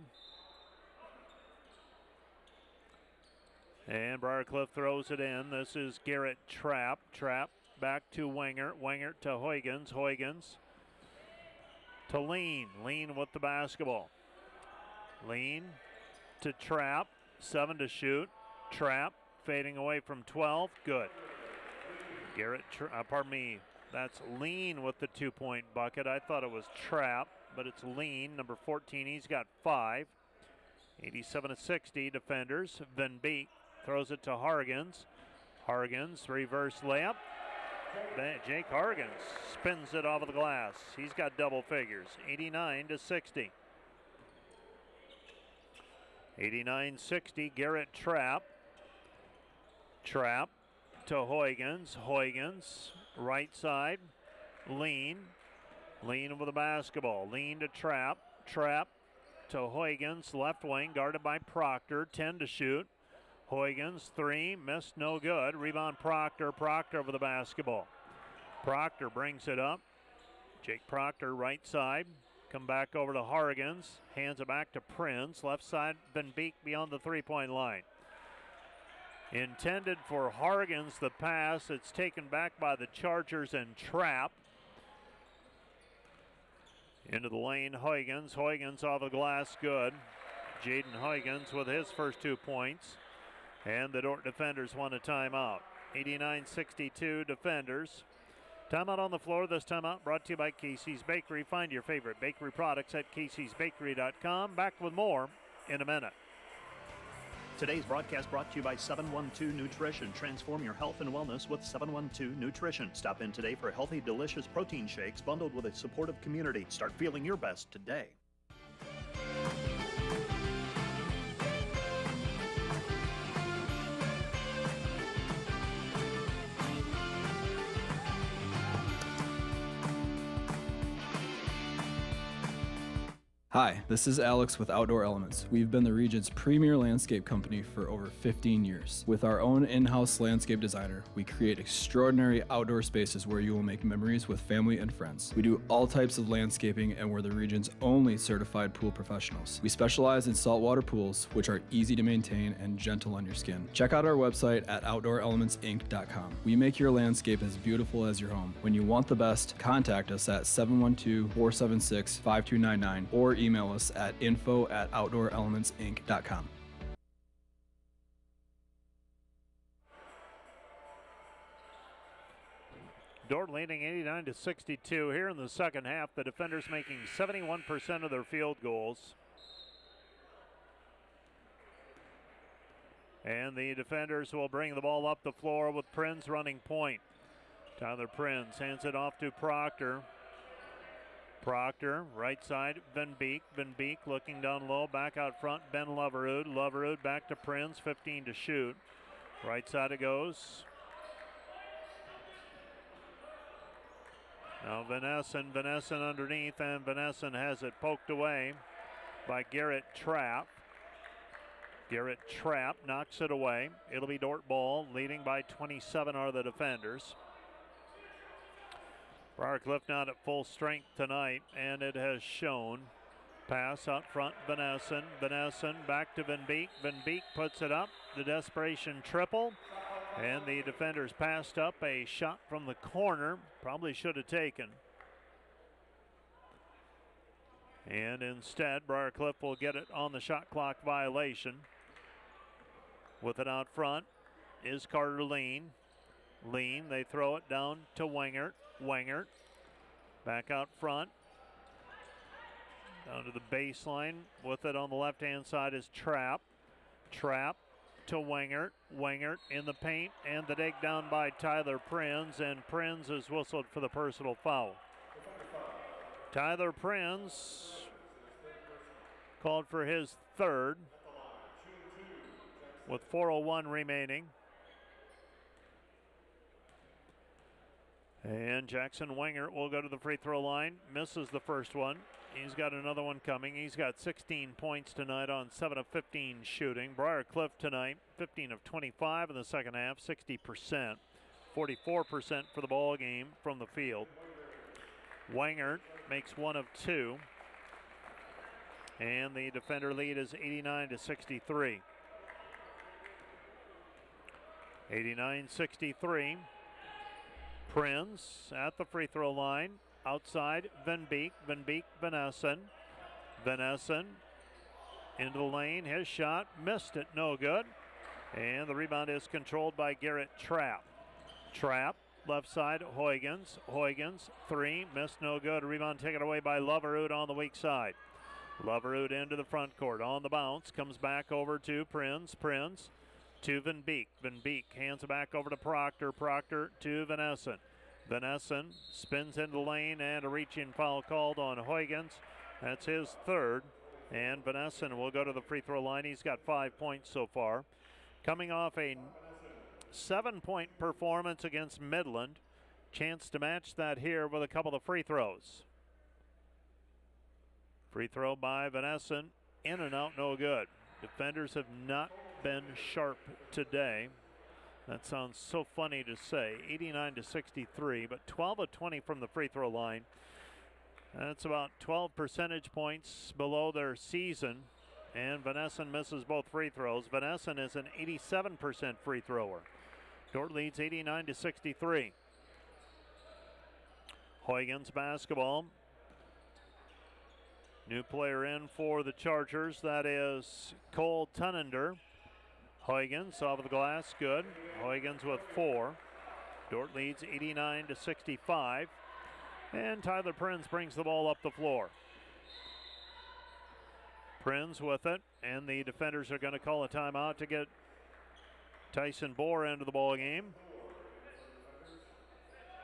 And Briarcliff throws it in. This is Garrett Trapp. Trapp back to Wingert. Wingert to Huygens. Huygens to Lean. Lean with the basketball. Lean to Trapp. 7 to shoot. Trapp fading away from 12. Good. Garrett, that's Lean with the 2-point bucket. I thought it was Trapp, but it's Lean, number 14. He's got 5. 87-60 defenders. Van Beek throws it to Hargens. Hargens, reverse layup. Jake Hargens spins it off of the glass. He's got double figures, 89-60. 89-60, Garrett Trapp. Trapp to Huygens. Huygens, right side, lean with the basketball. Lean to Trapp. Trapp to Huygens, left wing, guarded by Proctor. 10 to shoot. Huygens, 3, missed, no good. Rebound Proctor. Proctor over the basketball. Proctor brings it up. Jake Proctor, right side. Come back over to Hargens. Hands it back to Prince. Left side, Van Beek beyond the three-point line. Intended for Hargens, the pass. It's taken back by the Chargers and Trapp. Into the lane, Huygens. Huygens off the glass, good. Jaden Huygens with his first 2 points. And the Dordt defenders want a timeout. 89-62 defenders. Timeout on the floor. This timeout brought to you by Casey's Bakery. Find your favorite bakery products at caseysbakery.com. Back with more in a minute. Today's broadcast brought to you by 712 Nutrition. Transform your health and wellness with 712 Nutrition. Stop in today for healthy, delicious protein shakes bundled with a supportive community. Start feeling your best today. Hi, this is Alex with Outdoor Elements. We've been the region's premier landscape company for over 15 years. With our own in-house landscape designer, we create extraordinary outdoor spaces where you will make memories with family and friends. We do all types of landscaping and we're the region's only certified pool professionals. We specialize in saltwater pools, which are easy to maintain and gentle on your skin. Check out our website at outdoorelementsinc.com. We make your landscape as beautiful as your home. When you want the best, contact us at 712-476-5299 or email us at info@outdoorelementsinc.com. Dordt leading 89-62 here in the second half. The defenders making 71% of their field goals. And the defenders will bring the ball up the floor with Prinz running point. Tyler Prinz hands it off to Proctor. Proctor, right side, Van Beek. Van Beek looking down low, back out front, Ben Loverud. Loverud back to Prinz, 15 to shoot. Right side it goes. Now Van Essen underneath, and Van Essen has it poked away by Garrett Trapp. Garrett Trapp knocks it away. It'll be Dordt ball, leading by 27 are the defenders. Briarcliff not at full strength tonight, and it has shown. Pass out front, Van Essen. Van Essen back to Van Beek. Van Beek puts it up. The desperation triple. And the defenders passed up a shot from the corner. Probably should have taken. And instead, Briarcliff will get it on the shot clock violation. With it out front is Carter Lean. Lean, they throw it down to Wingert. Wingert back out front. Down to the baseline. With it on the left-hand side is Trapp. Trapp to Wingert. Wingert in the paint, and the dig down by Tyler Prinz, and Prinz is whistled for the personal foul. Tyler Prinz called for his third with 4:01 remaining. And Jackson Wingert will go to the free throw line. Misses the first one. He's got another one coming. He's got 16 points tonight on 7 of 15 shooting. Briarcliff tonight, 15 of 25 in the second half, 60%. 44% for the ball game from the field. Wingert makes 1 of 2. And the defender lead is 89-63. 89-63. Prinz at the free throw line. Outside, Van Beek. Van Beek, Van Essen. Van Essen into the lane. His shot missed it, no good. And the rebound is controlled by Garrett Trapp. Trapp, left side, Huygens. Huygens, 3, missed, no good. Rebound taken away by Loverud on the weak side. Loverud into the front court on the bounce. Comes back over to Prinz. Prinz to Van Beek. Van Beek hands it back over to Proctor. Proctor to Van Essen. Van Essen spins into the lane and a reaching foul called on Huygens. That's his third. And Van Essen will go to the free throw line. He's got 5 points so far. Coming off a 7-point performance against Midland. Chance to match that here with a couple of free throws. Free throw by Van Essen. In and out, no good. Defenders have not been sharp today. That sounds so funny to say. 89-63, but 12 of 20 from the free throw line. That's about 12 percentage points below their season. And Van Essen misses both free throws. Van Essen is an 87% free thrower. Dordt leads 89-63. Huygens basketball. New player in for the Chargers. That is Cole Tunnender. Huygens off of the glass, good. Huygens with 4. Dordt leads 89-65. And Tyler Prinz brings the ball up the floor. Prinz with it, and the defenders are going to call a timeout to get Tyson Bohr into the ball game.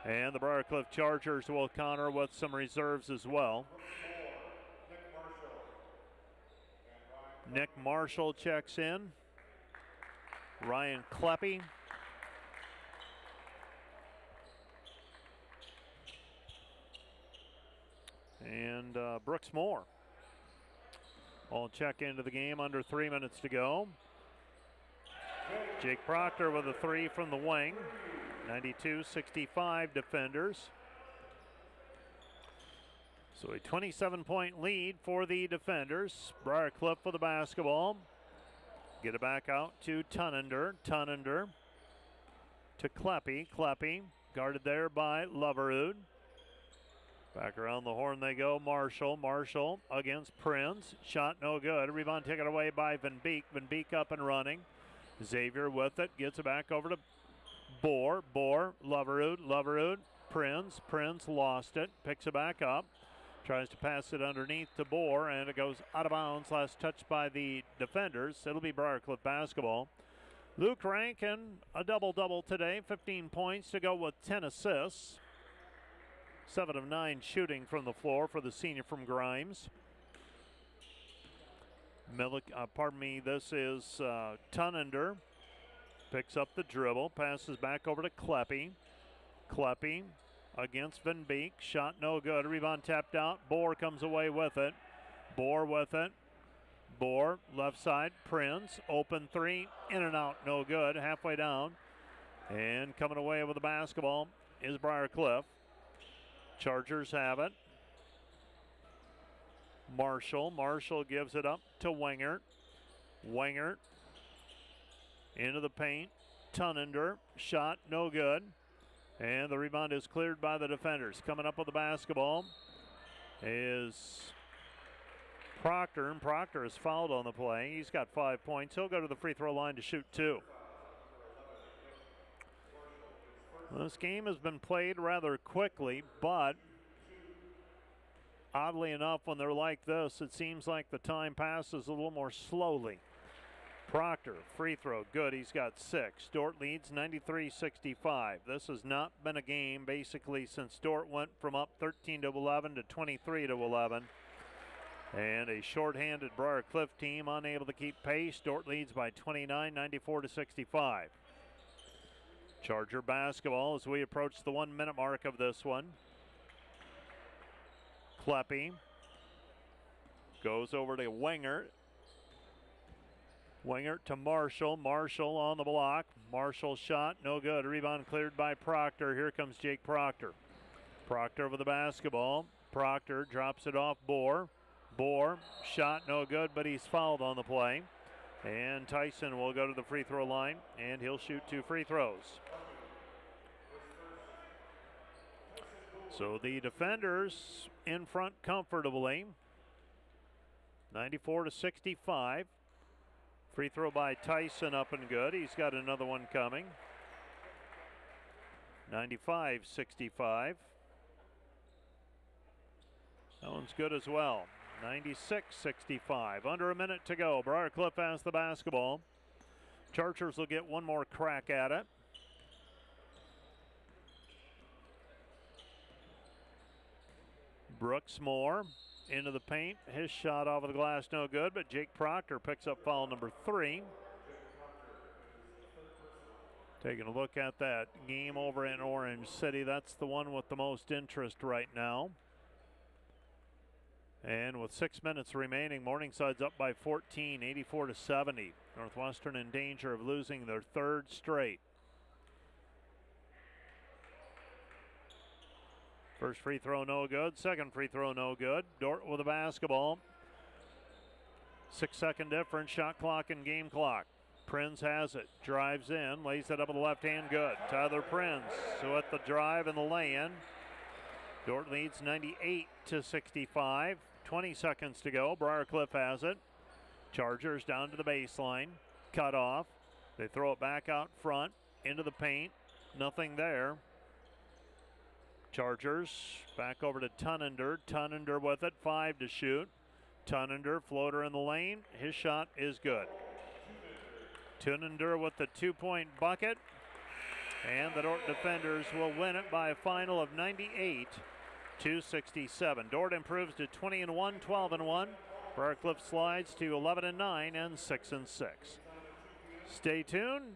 And the Briarcliff Chargers will counter with some reserves as well. Nick Marshall checks in. Ryan Kleppe. And Brooks Moore. All check into the game, under 3 minutes to go. Jake Proctor with a 3 from the wing. 92-65 defenders. So a 27-point lead for the defenders. Briarcliff with the basketball. Get it back out to Tunnender. Tunnender to Kleppe. Kleppe guarded there by Loverud. Back around the horn they go. Marshall. Marshall against Prinz. Shot no good. Rebound taken away by Van Beek. Van Beek up and running. Xavier with it. Gets it back over to Bohr. Bohr. Loverud. Loverud. Prinz. Prinz lost it. Picks it back up. Tries to pass it underneath to Bohr, and it goes out of bounds. Last touch by the defenders. It'll be Briarcliff basketball. Luke Rankin, a double-double today. 15 points to go with 10 assists. 7 of 9 shooting from the floor for the senior from Grimes. This is Tunnender. Picks up the dribble, passes back over to Kleppe. Kleppe against Van Beek. Shot no good. Rebound tapped out. Bohr comes away with it. Bohr with it. Bohr, left side. Prinz, open 3. In and out, no good. Halfway down. And coming away with the basketball is Briarcliff. Chargers have it. Marshall. Marshall gives it up to Wingert. Wingert into the paint. Tunnender. Shot no good. And the rebound is cleared by the defenders. Coming up with the basketball is Proctor, and Proctor is fouled on the play. He's got 5 points. He'll go to the free throw line to shoot 2. Well, this game has been played rather quickly, but oddly enough, when they're like this, it seems like the time passes a little more slowly. Proctor, free throw, good. He's got 6. Dordt leads 93-65. This has not been a game basically since Dordt went from up 13-11 to 23-11. And a shorthanded Briarcliff team unable to keep pace. Dordt leads by 29, 94-65. Charger basketball as we approach the 1 minute mark of this one. Kleppe goes over to Wingert. Wingert to Marshall. Marshall on the block. Marshall shot, no good. Rebound cleared by Proctor. Here comes Jake Proctor. Proctor with the basketball. Proctor drops it off Bohr. Bohr, shot no good, but he's fouled on the play. And Tyson will go to the free throw line, and he'll shoot 2 free throws. So the defenders in front comfortably. 94-65. Free throw by Tyson up and good. He's got another one coming. 95-65. That one's good as well. 96-65. Under a minute to go. Briarcliff has the basketball. Chargers will get one more crack at it. Brooks Moore into the paint. His shot off of the glass, no good, but Jake Proctor picks up foul number 3. Taking a look at that game over in Orange City. That's the one with the most interest right now. And with 6 minutes remaining, Morningside's up by 14, 84-70. Northwestern in danger of losing their 3rd straight. First free throw no good, second free throw no good. Dordt with the basketball. 6-second difference, shot clock and game clock. Prinz has it, drives in, lays it up with the left hand, good. Tyler Prinz, so at the drive and the lay-in. Dordt leads 98-65. 20 seconds to go. Briarcliff has it. Chargers down to the baseline. Cut off. They throw it back out front into the paint. Nothing there. Chargers back over to Tunnender. Tunnender with it. 5 to shoot. Tunnender, floater in the lane. His shot is good. Tunnender with the 2-point bucket. And the Dordt defenders will win it by a final of 98-67. Dordt improves to 20-1, 12-1. Briarcliff slides to 11-9 and 6-6. Stay tuned.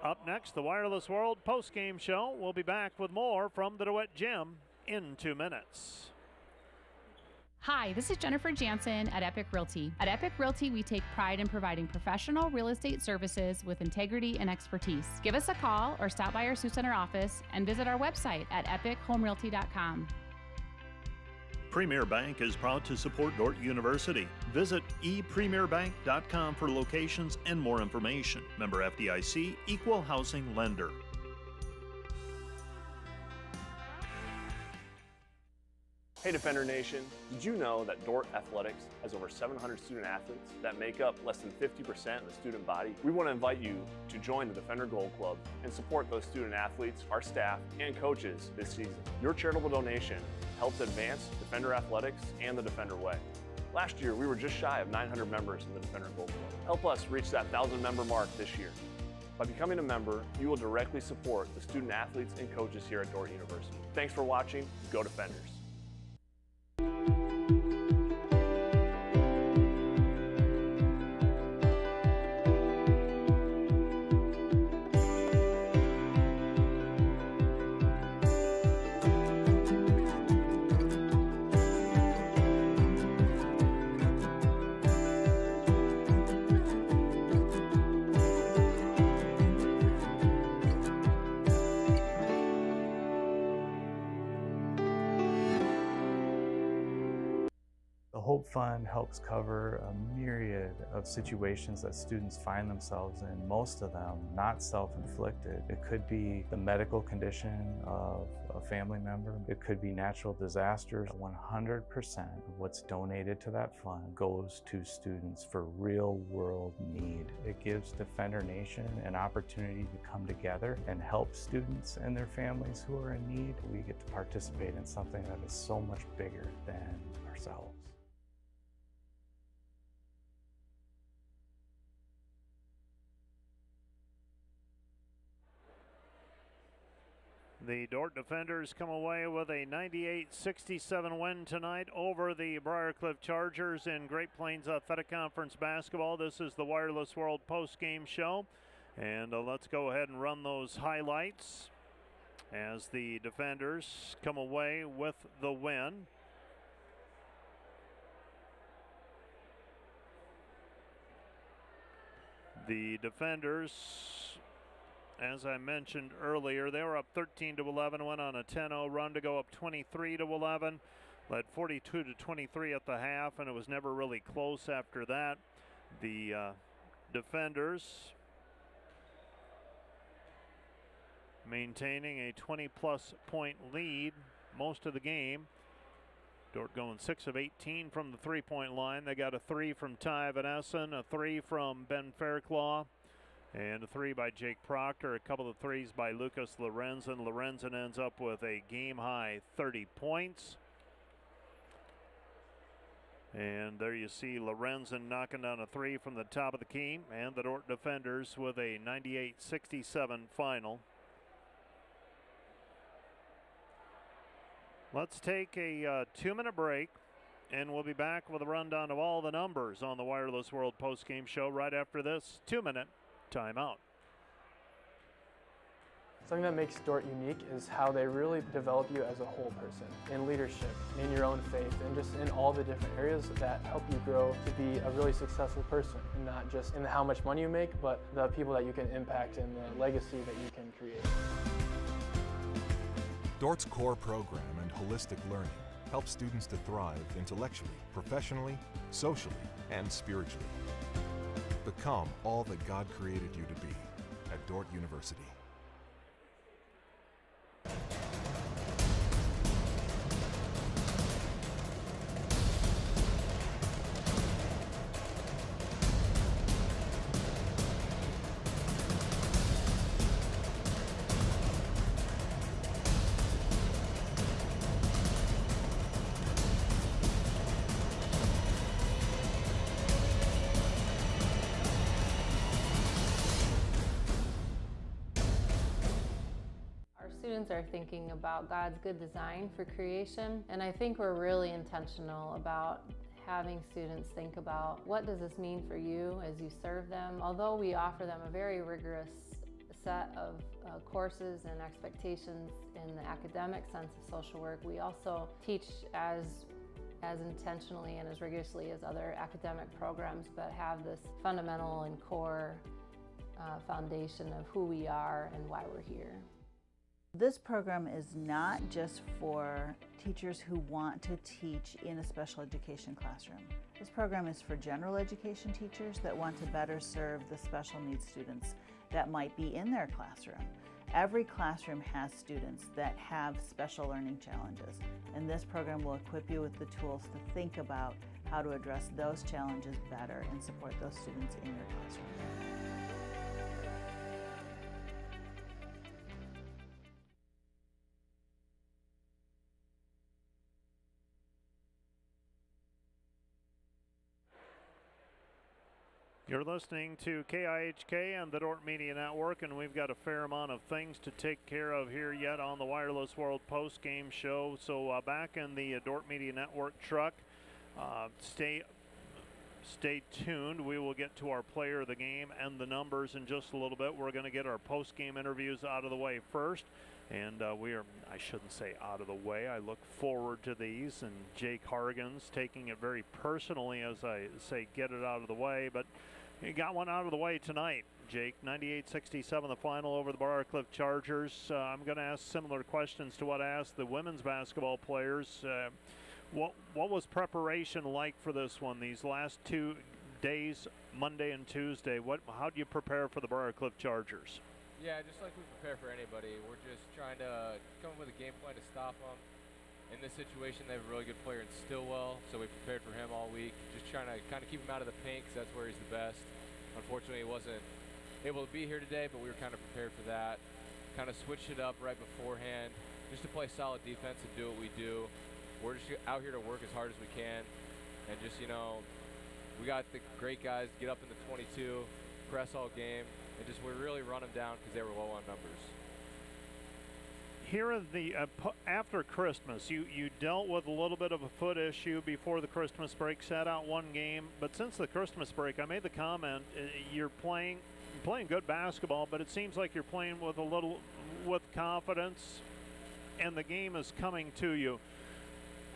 Up next, the Wireless World postgame show. We'll be back with more from the DeWitt Gym in 2 minutes. Hi, this is Jennifer Jansen at Epic Realty. At Epic Realty, we take pride in providing professional real estate services with integrity and expertise. Give us a call or stop by our Sioux Center office and visit our website at epichomerealty.com. Premier Bank is proud to support Dordt University. Visit epremierbank.com for locations and more information. Member FDIC, Equal Housing Lender. Hey Defender Nation, did you know that Dordt Athletics has over 700 student athletes that make up less than 50% of the student body? We want to invite you to join the Defender Gold Club and support those student athletes, our staff, and coaches this season. Your charitable donation helps advance Defender Athletics and the Defender Way. Last year, we were just shy of 900 members in the Defender Gold Club. Help us reach that 1,000 member mark this year. By becoming a member, you will directly support the student athletes and coaches here at Dordt University. Thanks for watching. Go Defenders. Hope Fund helps cover a myriad of situations that students find themselves in, most of them not self-inflicted. It could be the medical condition of a family member. It could be natural disasters. 100% of what's donated to that fund goes to students for real-world need. It gives Defender Nation an opportunity to come together and help students and their families who are in need. We get to participate in something that is so much bigger than ourselves. The Dordt defenders come away with a 98-67 win tonight over the Briarcliff Chargers in Great Plains Athletic Conference basketball. This is the Wireless World postgame show, and let's go ahead and run those highlights as the defenders come away with the win. The defenders, as I mentioned earlier, they were up 13-11, went on a 10-0 run to go up 23-11, led 42-23 at the half, and it was never really close after that. The defenders maintaining a 20-plus point lead most of the game. Dordt going 6 of 18 from the three-point line. They got a 3 from Ty Van Essen, a 3 from Ben Fairclaw, and a 3 by Jake Proctor, a couple of threes by Lucas Lorenzen. Lorenzen ends up with a game-high 30 points. And there you see Lorenzen knocking down a 3 from the top of the key, and the Dordt defenders with a 98-67 final. Let's take a 2-minute break, and we'll be back with a rundown of all the numbers on the Wireless World postgame show right after this 2-minute timeout. Something that makes Dordt unique is how they really develop you as a whole person, in leadership, in your own faith, and just in all the different areas that help you grow to be a really successful person, and not just in how much money you make, but the people that you can impact and the legacy that you can create. Dordt's core program and holistic learning helps students to thrive intellectually, professionally, socially, and spiritually. Become all that God created you to be at Dordt University. Students are thinking about God's good design for creation, and I think we're really intentional about having students think about what does this mean for you as you serve them. Although we offer them a very rigorous set of courses and expectations in the academic sense of social work, we also teach as intentionally and as rigorously as other academic programs, but have this fundamental and core foundation of who we are and why we're here. This program is not just for teachers who want to teach in a special education classroom. This program is for general education teachers that want to better serve the special needs students that might be in their classroom. Every classroom has students that have special learning challenges, and this program will equip you with the tools to think about how to address those challenges better and support those students in your classroom. You're listening to KIHK and the Dordt Media Network, and we've got a fair amount of things to take care of here yet on the Wireless World post-game show. So back in the Dordt Media Network truck, stay tuned. We will get to our player of the game and the numbers in just a little bit. We're going to get our post-game interviews out of the way first. And I shouldn't say out of the way, I look forward to these. And Jake Hargan's taking it very personally as I say get it out of the way. But he got one out of the way tonight, Jake. 98-67 the final over the Briar Chargers. I'm going to ask similar questions to what I asked the women's basketball players. What was preparation like for this one, these last 2 days, Monday and Tuesday? How do you prepare for the Briar Chargers? Yeah, just like we prepare for anybody. We're just trying to come up with a game plan to stop them. In this situation, they have a really good player in Stillwell, so we prepared for him all week. Just trying to kind of keep him out of the paint because that's where he's the best. Unfortunately, he wasn't able to be here today, but we were kind of prepared for that. Kind of switched it up right beforehand just to play solid defense and do what we do. We're just out here to work as hard as we can. And just, we got the great guys get up in the 22, press all game. And just we really run them down because they were low on numbers. Here in the after Christmas, you dealt with a little bit of a foot issue before the Christmas break, sat out one game. But since the Christmas break, I made the comment you're playing good basketball, but it seems like you're playing with confidence, and the game is coming to you.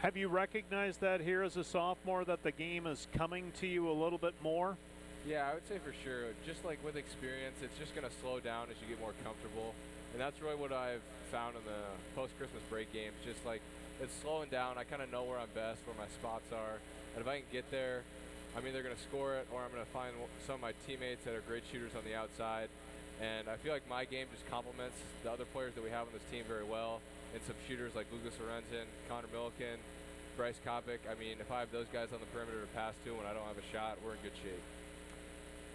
Have you recognized that here as a sophomore, that the game is coming to you a little bit more? Yeah, I would say for sure. Just like with experience, it's just going to slow down as you get more comfortable. And that's really what I've found in the post-Christmas break games. Just like it's slowing down. I kind of know where I'm best, where my spots are. And if I can get there, I'm either going to score it or I'm going to find some of my teammates that are great shooters on the outside. And I feel like my game just complements the other players that we have on this team very well. And some shooters like Lucas Lorenzen, Connor Milliken, Bryce Kopic. I mean, if I have those guys on the perimeter to pass to when I don't have a shot, we're in good shape.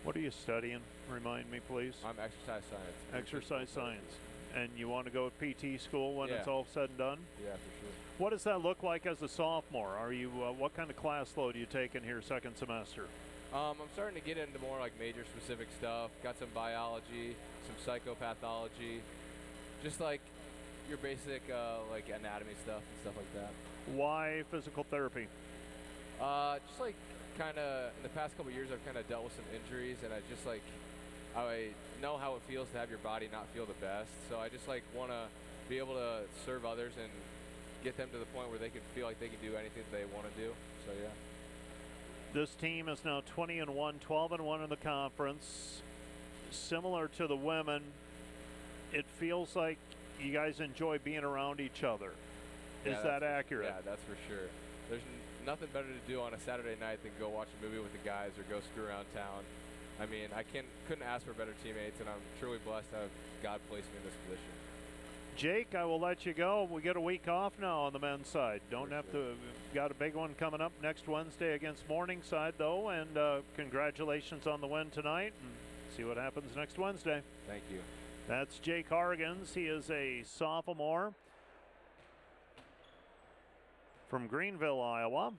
What are you studying? Remind me, please. I'm exercise science. Exercise science. And you want to go with PT school when it's all said and done? Yeah, for sure. What does that look like as a sophomore? Are you what kind of class load are you taking here second semester? I'm starting to get into more like major specific stuff. Got some biology, some psychopathology. Just like your basic like anatomy stuff and stuff like that. Why physical therapy? Just like kind of in the past couple years, I've kind of dealt with some injuries, and I know how it feels to have your body not feel the best. So I just like want to be able to serve others and get them to the point where they can feel like they can do anything that they want to do. So yeah. This team is now 20-1, 12-1 in the conference. Similar to the women, it feels like you guys enjoy being around each other. Is that accurate? Yeah, that's for sure. There's nothing better to do on a Saturday night than go watch a movie with the guys or go screw around town. I mean, I couldn't ask for better teammates, and I'm truly blessed to have God placed me in this position. Jake, I will let you go. We get a week off now on the men's side. Don't have to. Got a big one coming up next Wednesday against Morningside, though, and congratulations on the win tonight. And see what happens next Wednesday. Thank you. That's Jake Hargans. He is a sophomore from Greenville, Iowa.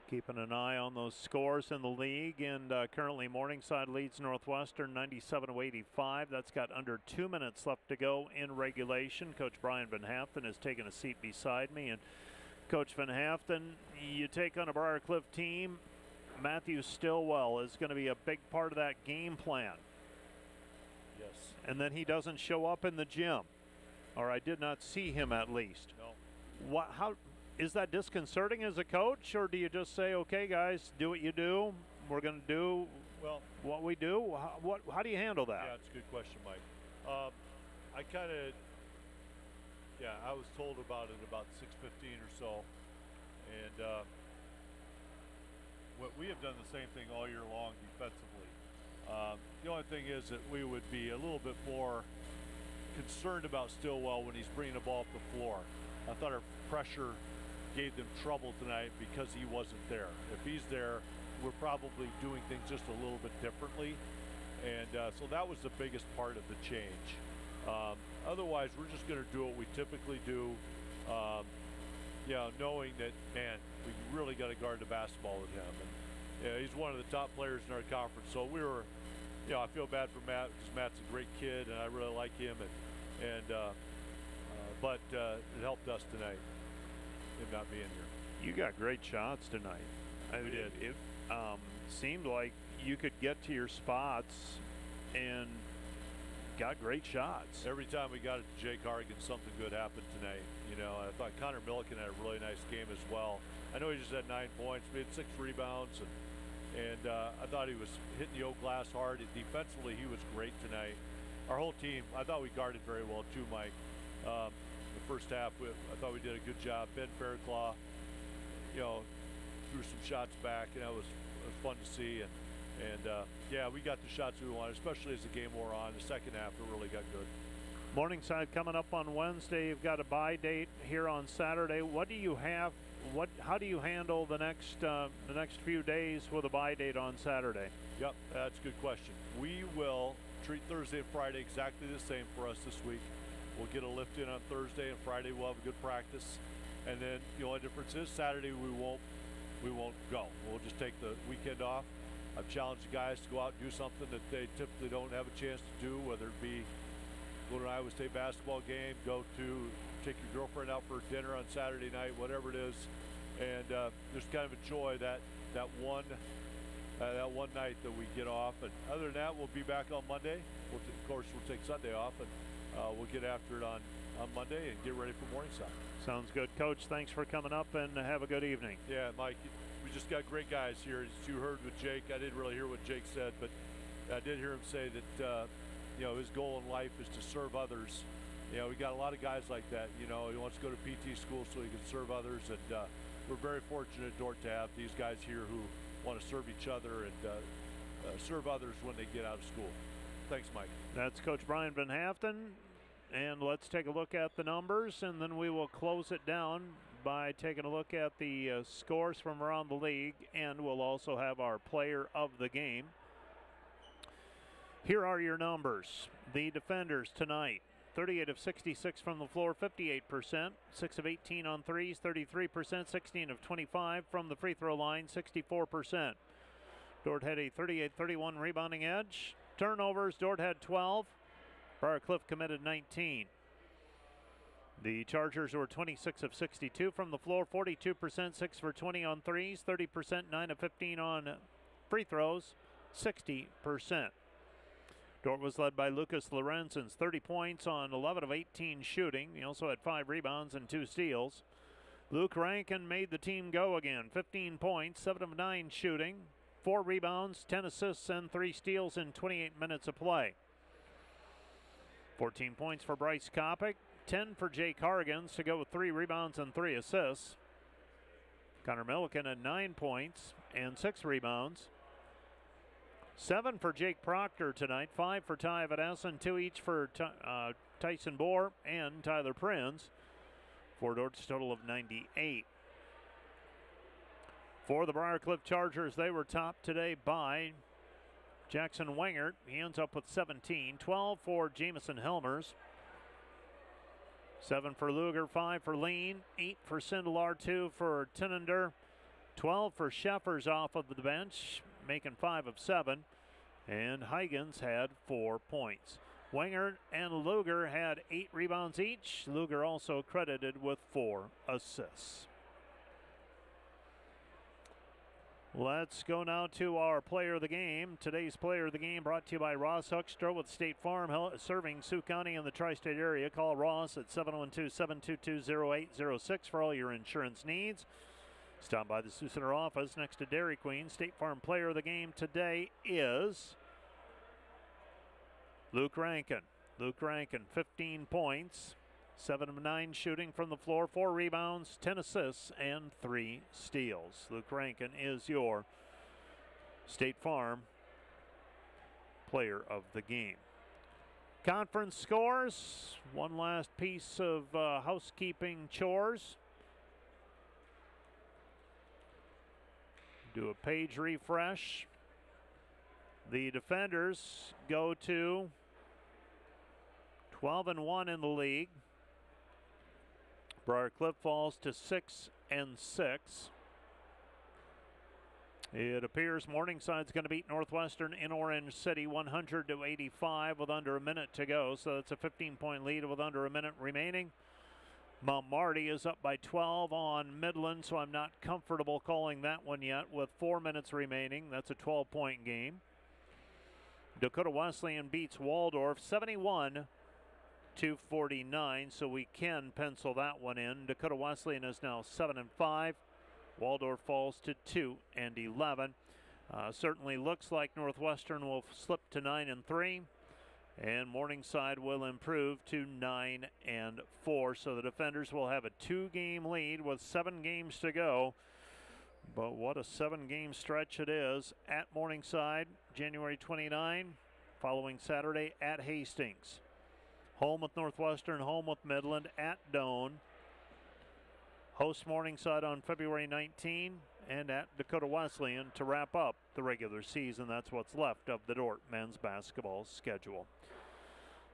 Keeping an eye on those scores in the league, and currently Morningside leads Northwestern 97-85. That's got under 2 minutes left to go in regulation. Coach Brian Van Haften has taken a seat beside me, and Coach Van Haften, you take on a Briar Cliff team. Matthew Stillwell is going to be a big part of that game plan. Yes. And then he doesn't show up in the gym, or I did not see him at least. No. How is that disconcerting as a coach, or do you just say, okay, guys, do what you do. We're going to do what we do? How do you handle that? Yeah, it's a good question, Mike. I was told about it about 6:15 or so, and we have done the same thing all year long defensively. The only thing is that we would be a little bit more concerned about Stillwell when he's bringing the ball up the floor. I thought our pressure gave them trouble tonight because he wasn't there. If he's there, we're probably doing things just a little bit differently. And so that was the biggest part of the change. Otherwise, we're just going to do what we typically do, knowing that, man, we really got to guard the basketball with him. And he's one of the top players in our conference. So we were, I feel bad for Matt because Matt's a great kid, and I really like him. But it helped us tonight, him not being here. You got great shots tonight. We did. It seemed like you could get to your spots and got great shots. Every time we got it to Jake Hargan, something good happened tonight. I thought Connor Milliken had a really nice game as well. I know he just had 9 points, but he had 6 rebounds, and I thought he was hitting the old glass hard. Defensively, he was great tonight. Our whole team, I thought we guarded very well too, Mike. The first half, I thought we did a good job. Ben Fairclaw, threw some shots back, and it was fun to see. And we got the shots we wanted, especially as the game wore on. The second half, it really got good. Morningside coming up on Wednesday. You've got a bye date here on Saturday. What do you have? How do you handle the next few days with a bye date on Saturday? Yep, that's a good question. We will treat Thursday and Friday exactly the same for us this week. We'll get a lift in on Thursday, and Friday we'll have a good practice. And then the only difference is Saturday we won't go. We'll just take the weekend off. I've challenged the guys to go out and do something that they typically don't have a chance to do, whether it be go to an Iowa State basketball game, take your girlfriend out for dinner on Saturday night, whatever it is, and just kind of enjoy that one night that we get off. And other than that, we'll be back on Monday. Of course, we'll take Sunday off, and we'll get after it on Monday and get ready for Morningside. Sounds good. Coach, thanks for coming up, and have a good evening. Yeah, Mike, we just got great guys here. As you heard with Jake, I didn't really hear what Jake said, but I did hear him say that his goal in life is to serve others. We got a lot of guys like that. He wants to go to PT school so he can serve others, and we're very fortunate at Dordt to have these guys here who want to serve each other and serve others when they get out of school. Thanks, Mike. That's Coach Brian Van Haften. And let's take a look at the numbers, and then we will close it down by taking a look at the scores from around the league, and we'll also have our player of the game. Here are your numbers. The defenders tonight, 38 of 66 from the floor, 58%, 6 of 18 on threes, 33%, 16 of 25 from the free throw line, 64%. Dordt had a 38-31 rebounding edge. Turnovers, Dordt had 12. Briar Cliff committed 19. The Chargers were 26 of 62 from the floor, 42%, 6 for 20 on threes, 30%, 9 of 15 on free throws, 60%. Dordt was led by Lucas Lorenzens, 30 points on 11 of 18 shooting. He also had 5 rebounds and 2 steals. Luke Rankin made the team go again, 15 points, 7 of 9 shooting, 4 rebounds, 10 assists, and 3 steals in 28 minutes of play. 14 points for Bryce Kopic, 10 for Jake Hargans to go with 3 rebounds and 3 assists. Connor Milliken had 9 points and 6 rebounds. 7 for Jake Proctor tonight, 5 for Ty Vadessen, 2 each for Tyson Bohr and Tyler Prinz, for Dordt's total of 98. For the Briarcliff Chargers, they were topped today by Jackson Wengert. He ends up with 17. 12 for Jamison Helmers. 7 for Luger, 5 for Lean, 8 for Sindelar, 2 for Tinender, 12 for Sheffers off of the bench, making 5 of 7. And Huygens had 4 points. Wengert and Luger had 8 rebounds each. Luger also credited with 4 assists. Let's go now to our player of the game. Today's player of the game brought to you by Ross Hoekstra with State Farm, serving Sioux County and the tri-state area. Call Ross at 712-722-0806 for all your insurance needs. Stop by the Sioux Center office next to Dairy Queen. State Farm player of the game today is Luke Rankin. Luke Rankin, 15 points, 7 of 9 shooting from the floor, 4 rebounds, 10 assists, and 3 steals. Luke Rankin is your State Farm player of the game. Conference scores, one last piece of housekeeping chores. Do a page refresh. The Defenders go to 12-1 in the league. Briarcliff falls to 6-6. It appears Morningside's going to beat Northwestern in Orange City 100-85 with under a minute to go. So that's a 15-point lead with under a minute remaining. Mount Marty is up by 12 on Midland, so I'm not comfortable calling that one yet with 4 minutes remaining. That's a 12-point game. Dakota Wesleyan beats Waldorf 71-49, so we can pencil that one in. Dakota Wesleyan is now 7-5. Waldorf falls to 2-11. Certainly looks like Northwestern will slip to 9-3. And Morningside will improve to 9-4. So the Defenders will have a 2-game lead with 7 games to go. But what a 7-game stretch it is at Morningside, January 29, following Saturday at Hastings. Home with Northwestern, home with Midland, at Doane. Host Morningside on February 19, and at Dakota Wesleyan to wrap up the regular season. That's what's left of the Dordt men's basketball schedule.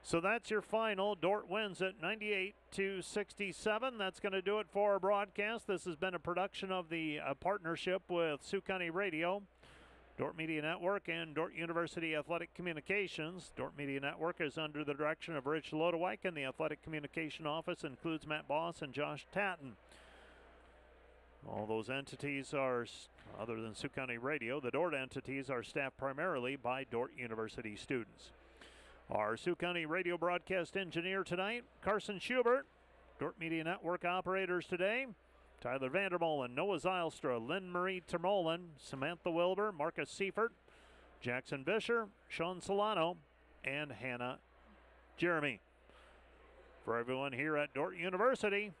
So that's your final. Dordt wins at 98-67. That's going to do it for our broadcast. This has been a production of the partnership with Sioux County Radio, Dordt Media Network, and Dordt University Athletic Communications. Dordt Media Network is under the direction of Rich Lodewijk, and the Athletic Communication Office includes Matt Boss and Josh Tatton. All those entities are, other than Sioux County Radio, the Dordt entities are staffed primarily by Dordt University students. Our Sioux County Radio broadcast engineer tonight, Carson Schubert. Dordt Media Network operators today, Tyler Vandermolen, Noah Zylstra, Lynn Marie Termolen, Samantha Wilbur, Marcus Seifert, Jackson Vischer, Sean Solano, and Hannah Jeremy. For everyone here at Dordt University,